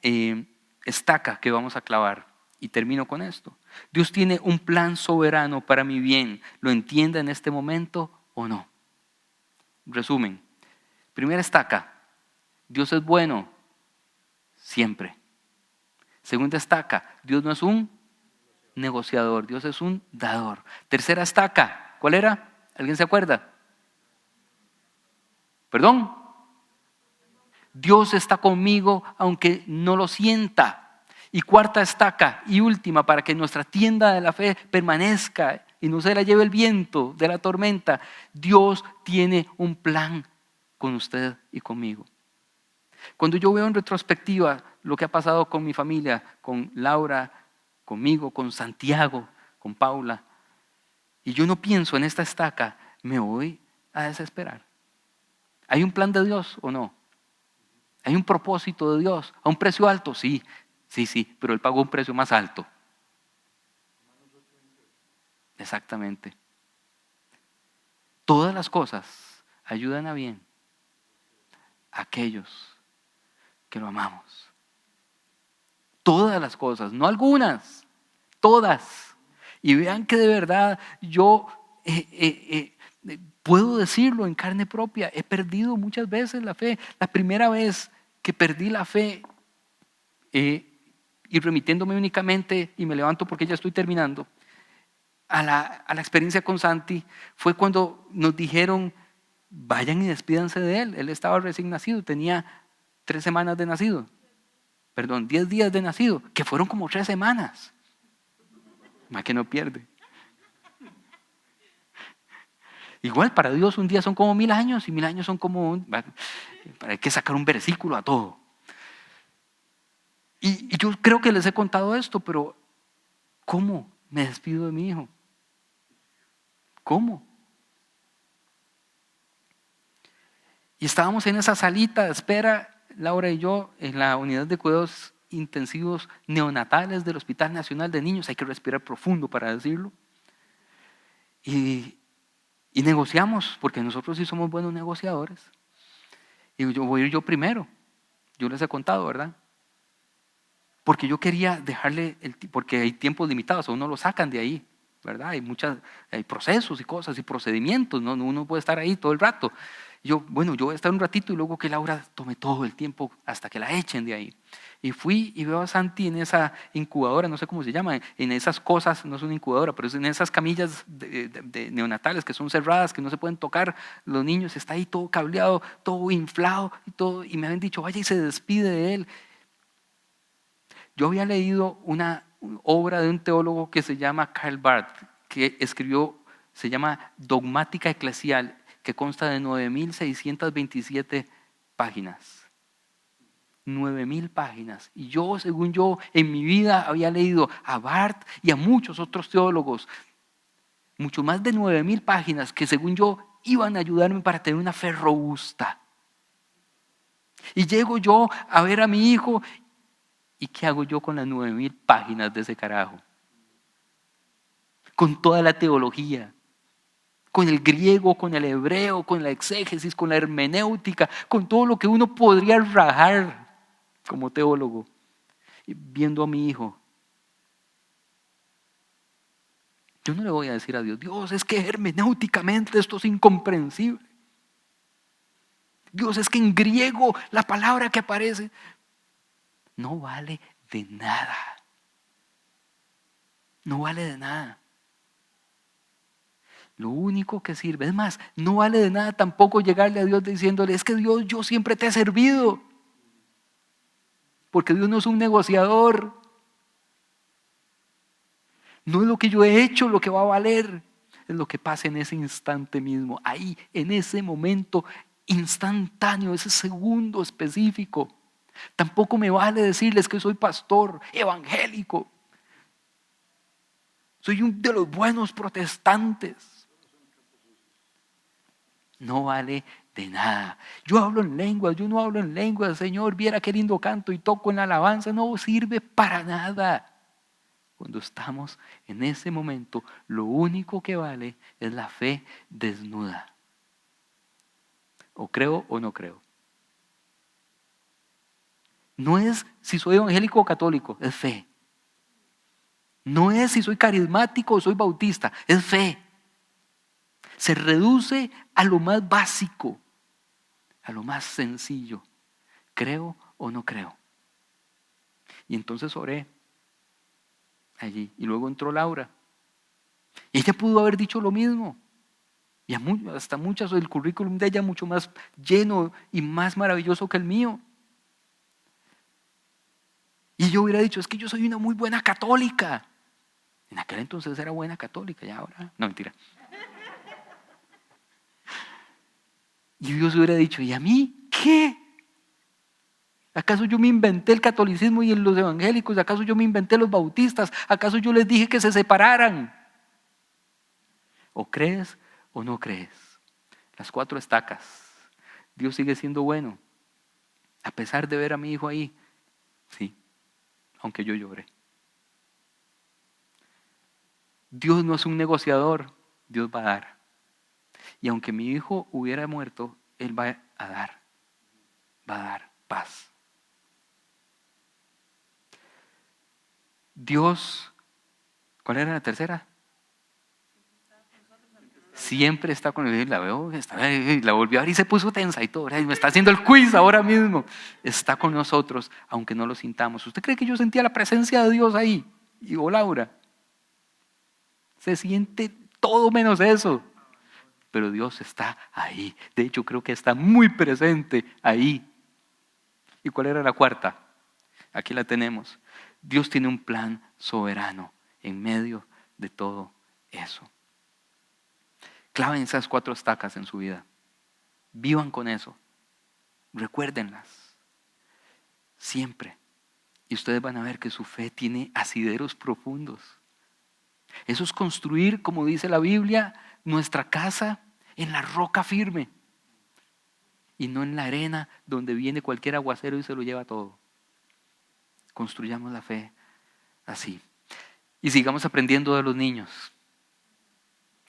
estaca que vamos a clavar. Y termino con esto. Dios tiene un plan soberano para mi bien. ¿Lo entiende en este momento o no? Resumen. Primera estaca. Dios es bueno siempre. Segunda estaca. Dios no es un negociador. Dios es un dador. Tercera estaca. ¿Cuál era? ¿Alguien se acuerda? ¿Perdón? Dios está conmigo aunque no lo sienta. Y cuarta estaca y última, para que nuestra tienda de la fe permanezca y no se la lleve el viento de la tormenta. Dios tiene un plan con usted y conmigo. Cuando yo veo en retrospectiva lo que ha pasado con mi familia, con Laura, conmigo, con Santiago, con Paula, y yo no pienso en esta estaca, me voy a desesperar. ¿Hay un plan de Dios o no? ¿Hay un propósito de Dios? ¿A un precio alto? Sí. Sí, pero Él pagó un precio más alto. Exactamente. Todas las cosas ayudan a bien a aquellos que lo amamos. Todas las cosas, no algunas, todas. Y vean que de verdad yo puedo decirlo en carne propia, he perdido muchas veces la fe. La primera vez que perdí la fe, y remitiéndome únicamente, y me levanto porque ya estoy terminando, a la experiencia con Santi, fue cuando nos dijeron, vayan y despídanse de él. Él estaba recién nacido, tenía 3 semanas de nacido. 10 días de nacido, que fueron como 3 semanas. Más que no pierde. Igual para Dios un día son como 1000 años y 1000 años son como hay que sacar un versículo a todo. Y yo creo que les he contado esto, pero ¿cómo me despido de mi hijo? ¿Cómo? Y estábamos en esa salita de espera, Laura y yo, en la unidad de cuidados intensivos neonatales del Hospital Nacional de Niños. Hay que respirar profundo para decirlo. Y negociamos, porque nosotros sí somos buenos negociadores. Y yo voy a ir yo primero. Yo les he contado, ¿verdad? Porque yo quería dejarle, porque hay tiempos limitados, a uno lo sacan de ahí, ¿verdad? Hay procesos y cosas y procedimientos, ¿no? Uno puede estar ahí todo el rato. Yo voy a estar un ratito y luego que Laura tome todo el tiempo hasta que la echen de ahí. Y fui y veo a Santi en esa incubadora, no sé cómo se llama, en esas cosas, no es una incubadora, pero es en esas camillas de neonatales que son cerradas, que no se pueden tocar los niños, está ahí todo cableado, todo inflado y todo, y me habían dicho, vaya y se despide de él. Yo había leído una obra de un teólogo que se llama Karl Barth, que escribió, se llama Dogmática Eclesial, que consta de 9.627 páginas. 9.000 páginas. Y yo, según yo, en mi vida había leído a Barth y a muchos otros teólogos, mucho más de 9.000 páginas que según yo iban a ayudarme para tener una fe robusta. Y llego yo a ver a mi hijo, ¿y qué hago yo con las 9.000 páginas de ese carajo? Con toda la teología, con el griego, con el hebreo, con la exégesis, con la hermenéutica, con todo lo que uno podría rajar como teólogo, y viendo a mi hijo. Yo no le voy a decir a Dios, Dios, es que hermenéuticamente esto es incomprensible. Dios, es que en griego la palabra que aparece no vale de nada. No vale de nada. Lo único que sirve, es más, no vale de nada tampoco llegarle a Dios diciéndole, es que Dios, yo siempre te he servido. Porque Dios no es un negociador. No es lo que yo he hecho lo que va a valer, es lo que pasa en ese instante mismo, ahí, en ese momento instantáneo, ese segundo específico. Tampoco me vale decirles que soy pastor evangélico. Soy un de los buenos protestantes. No vale de nada. Yo hablo en lenguas, yo no hablo en lenguas. Señor, viera qué lindo canto y toco en la alabanza. No sirve para nada. Cuando estamos en ese momento, lo único que vale es la fe desnuda. O creo o no creo. No es si soy evangélico o católico, es fe. No es si soy carismático o soy bautista, es fe. Se reduce a lo más básico, a lo más sencillo. ¿Creo o no creo? Y entonces oré allí. Y luego entró Laura. Ella pudo haber dicho lo mismo. Y hasta muchas, el currículum de ella mucho más lleno y más maravilloso que el mío. Y yo hubiera dicho, es que yo soy una muy buena católica. En aquel entonces era buena católica, ya ahora, no, mentira. Y Dios hubiera dicho, ¿y a mí qué? ¿Acaso yo me inventé el catolicismo y los evangélicos? ¿Acaso yo me inventé los bautistas? ¿Acaso yo les dije que se separaran? ¿O crees o no crees? Las 4 estacas. Dios sigue siendo bueno. A pesar de ver a mi hijo ahí. Sí, aunque yo llore. Dios no es un negociador. Dios va a dar. Y aunque mi hijo hubiera muerto, Él va a dar. Va a dar paz. Dios, ¿cuál era la tercera? Siempre está con él. La veo, la volvió a ver y se puso tensa y todo. Me está haciendo el quiz ahora mismo. Está con nosotros, aunque no lo sintamos. ¿Usted cree que yo sentía la presencia de Dios ahí? Y Laura. Se siente todo menos eso. Pero Dios está ahí. De hecho, creo que está muy presente ahí. ¿Y cuál era la cuarta? Aquí la tenemos. Dios tiene un plan soberano en medio de todo eso. Claven esas 4 estacas en su vida. Vivan con eso. Recuérdenlas. Siempre. Y ustedes van a ver que su fe tiene asideros profundos. Eso es construir, como dice la Biblia, nuestra casa en la roca firme. Y no en la arena donde viene cualquier aguacero y se lo lleva todo. Construyamos la fe así. Y sigamos aprendiendo de los niños.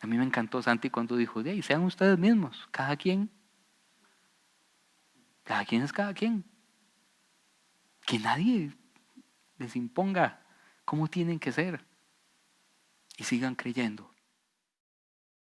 A mí me encantó Santi cuando dijo, sean ustedes mismos, cada quien es cada quien. Que nadie les imponga cómo tienen que ser. Y sigan creyendo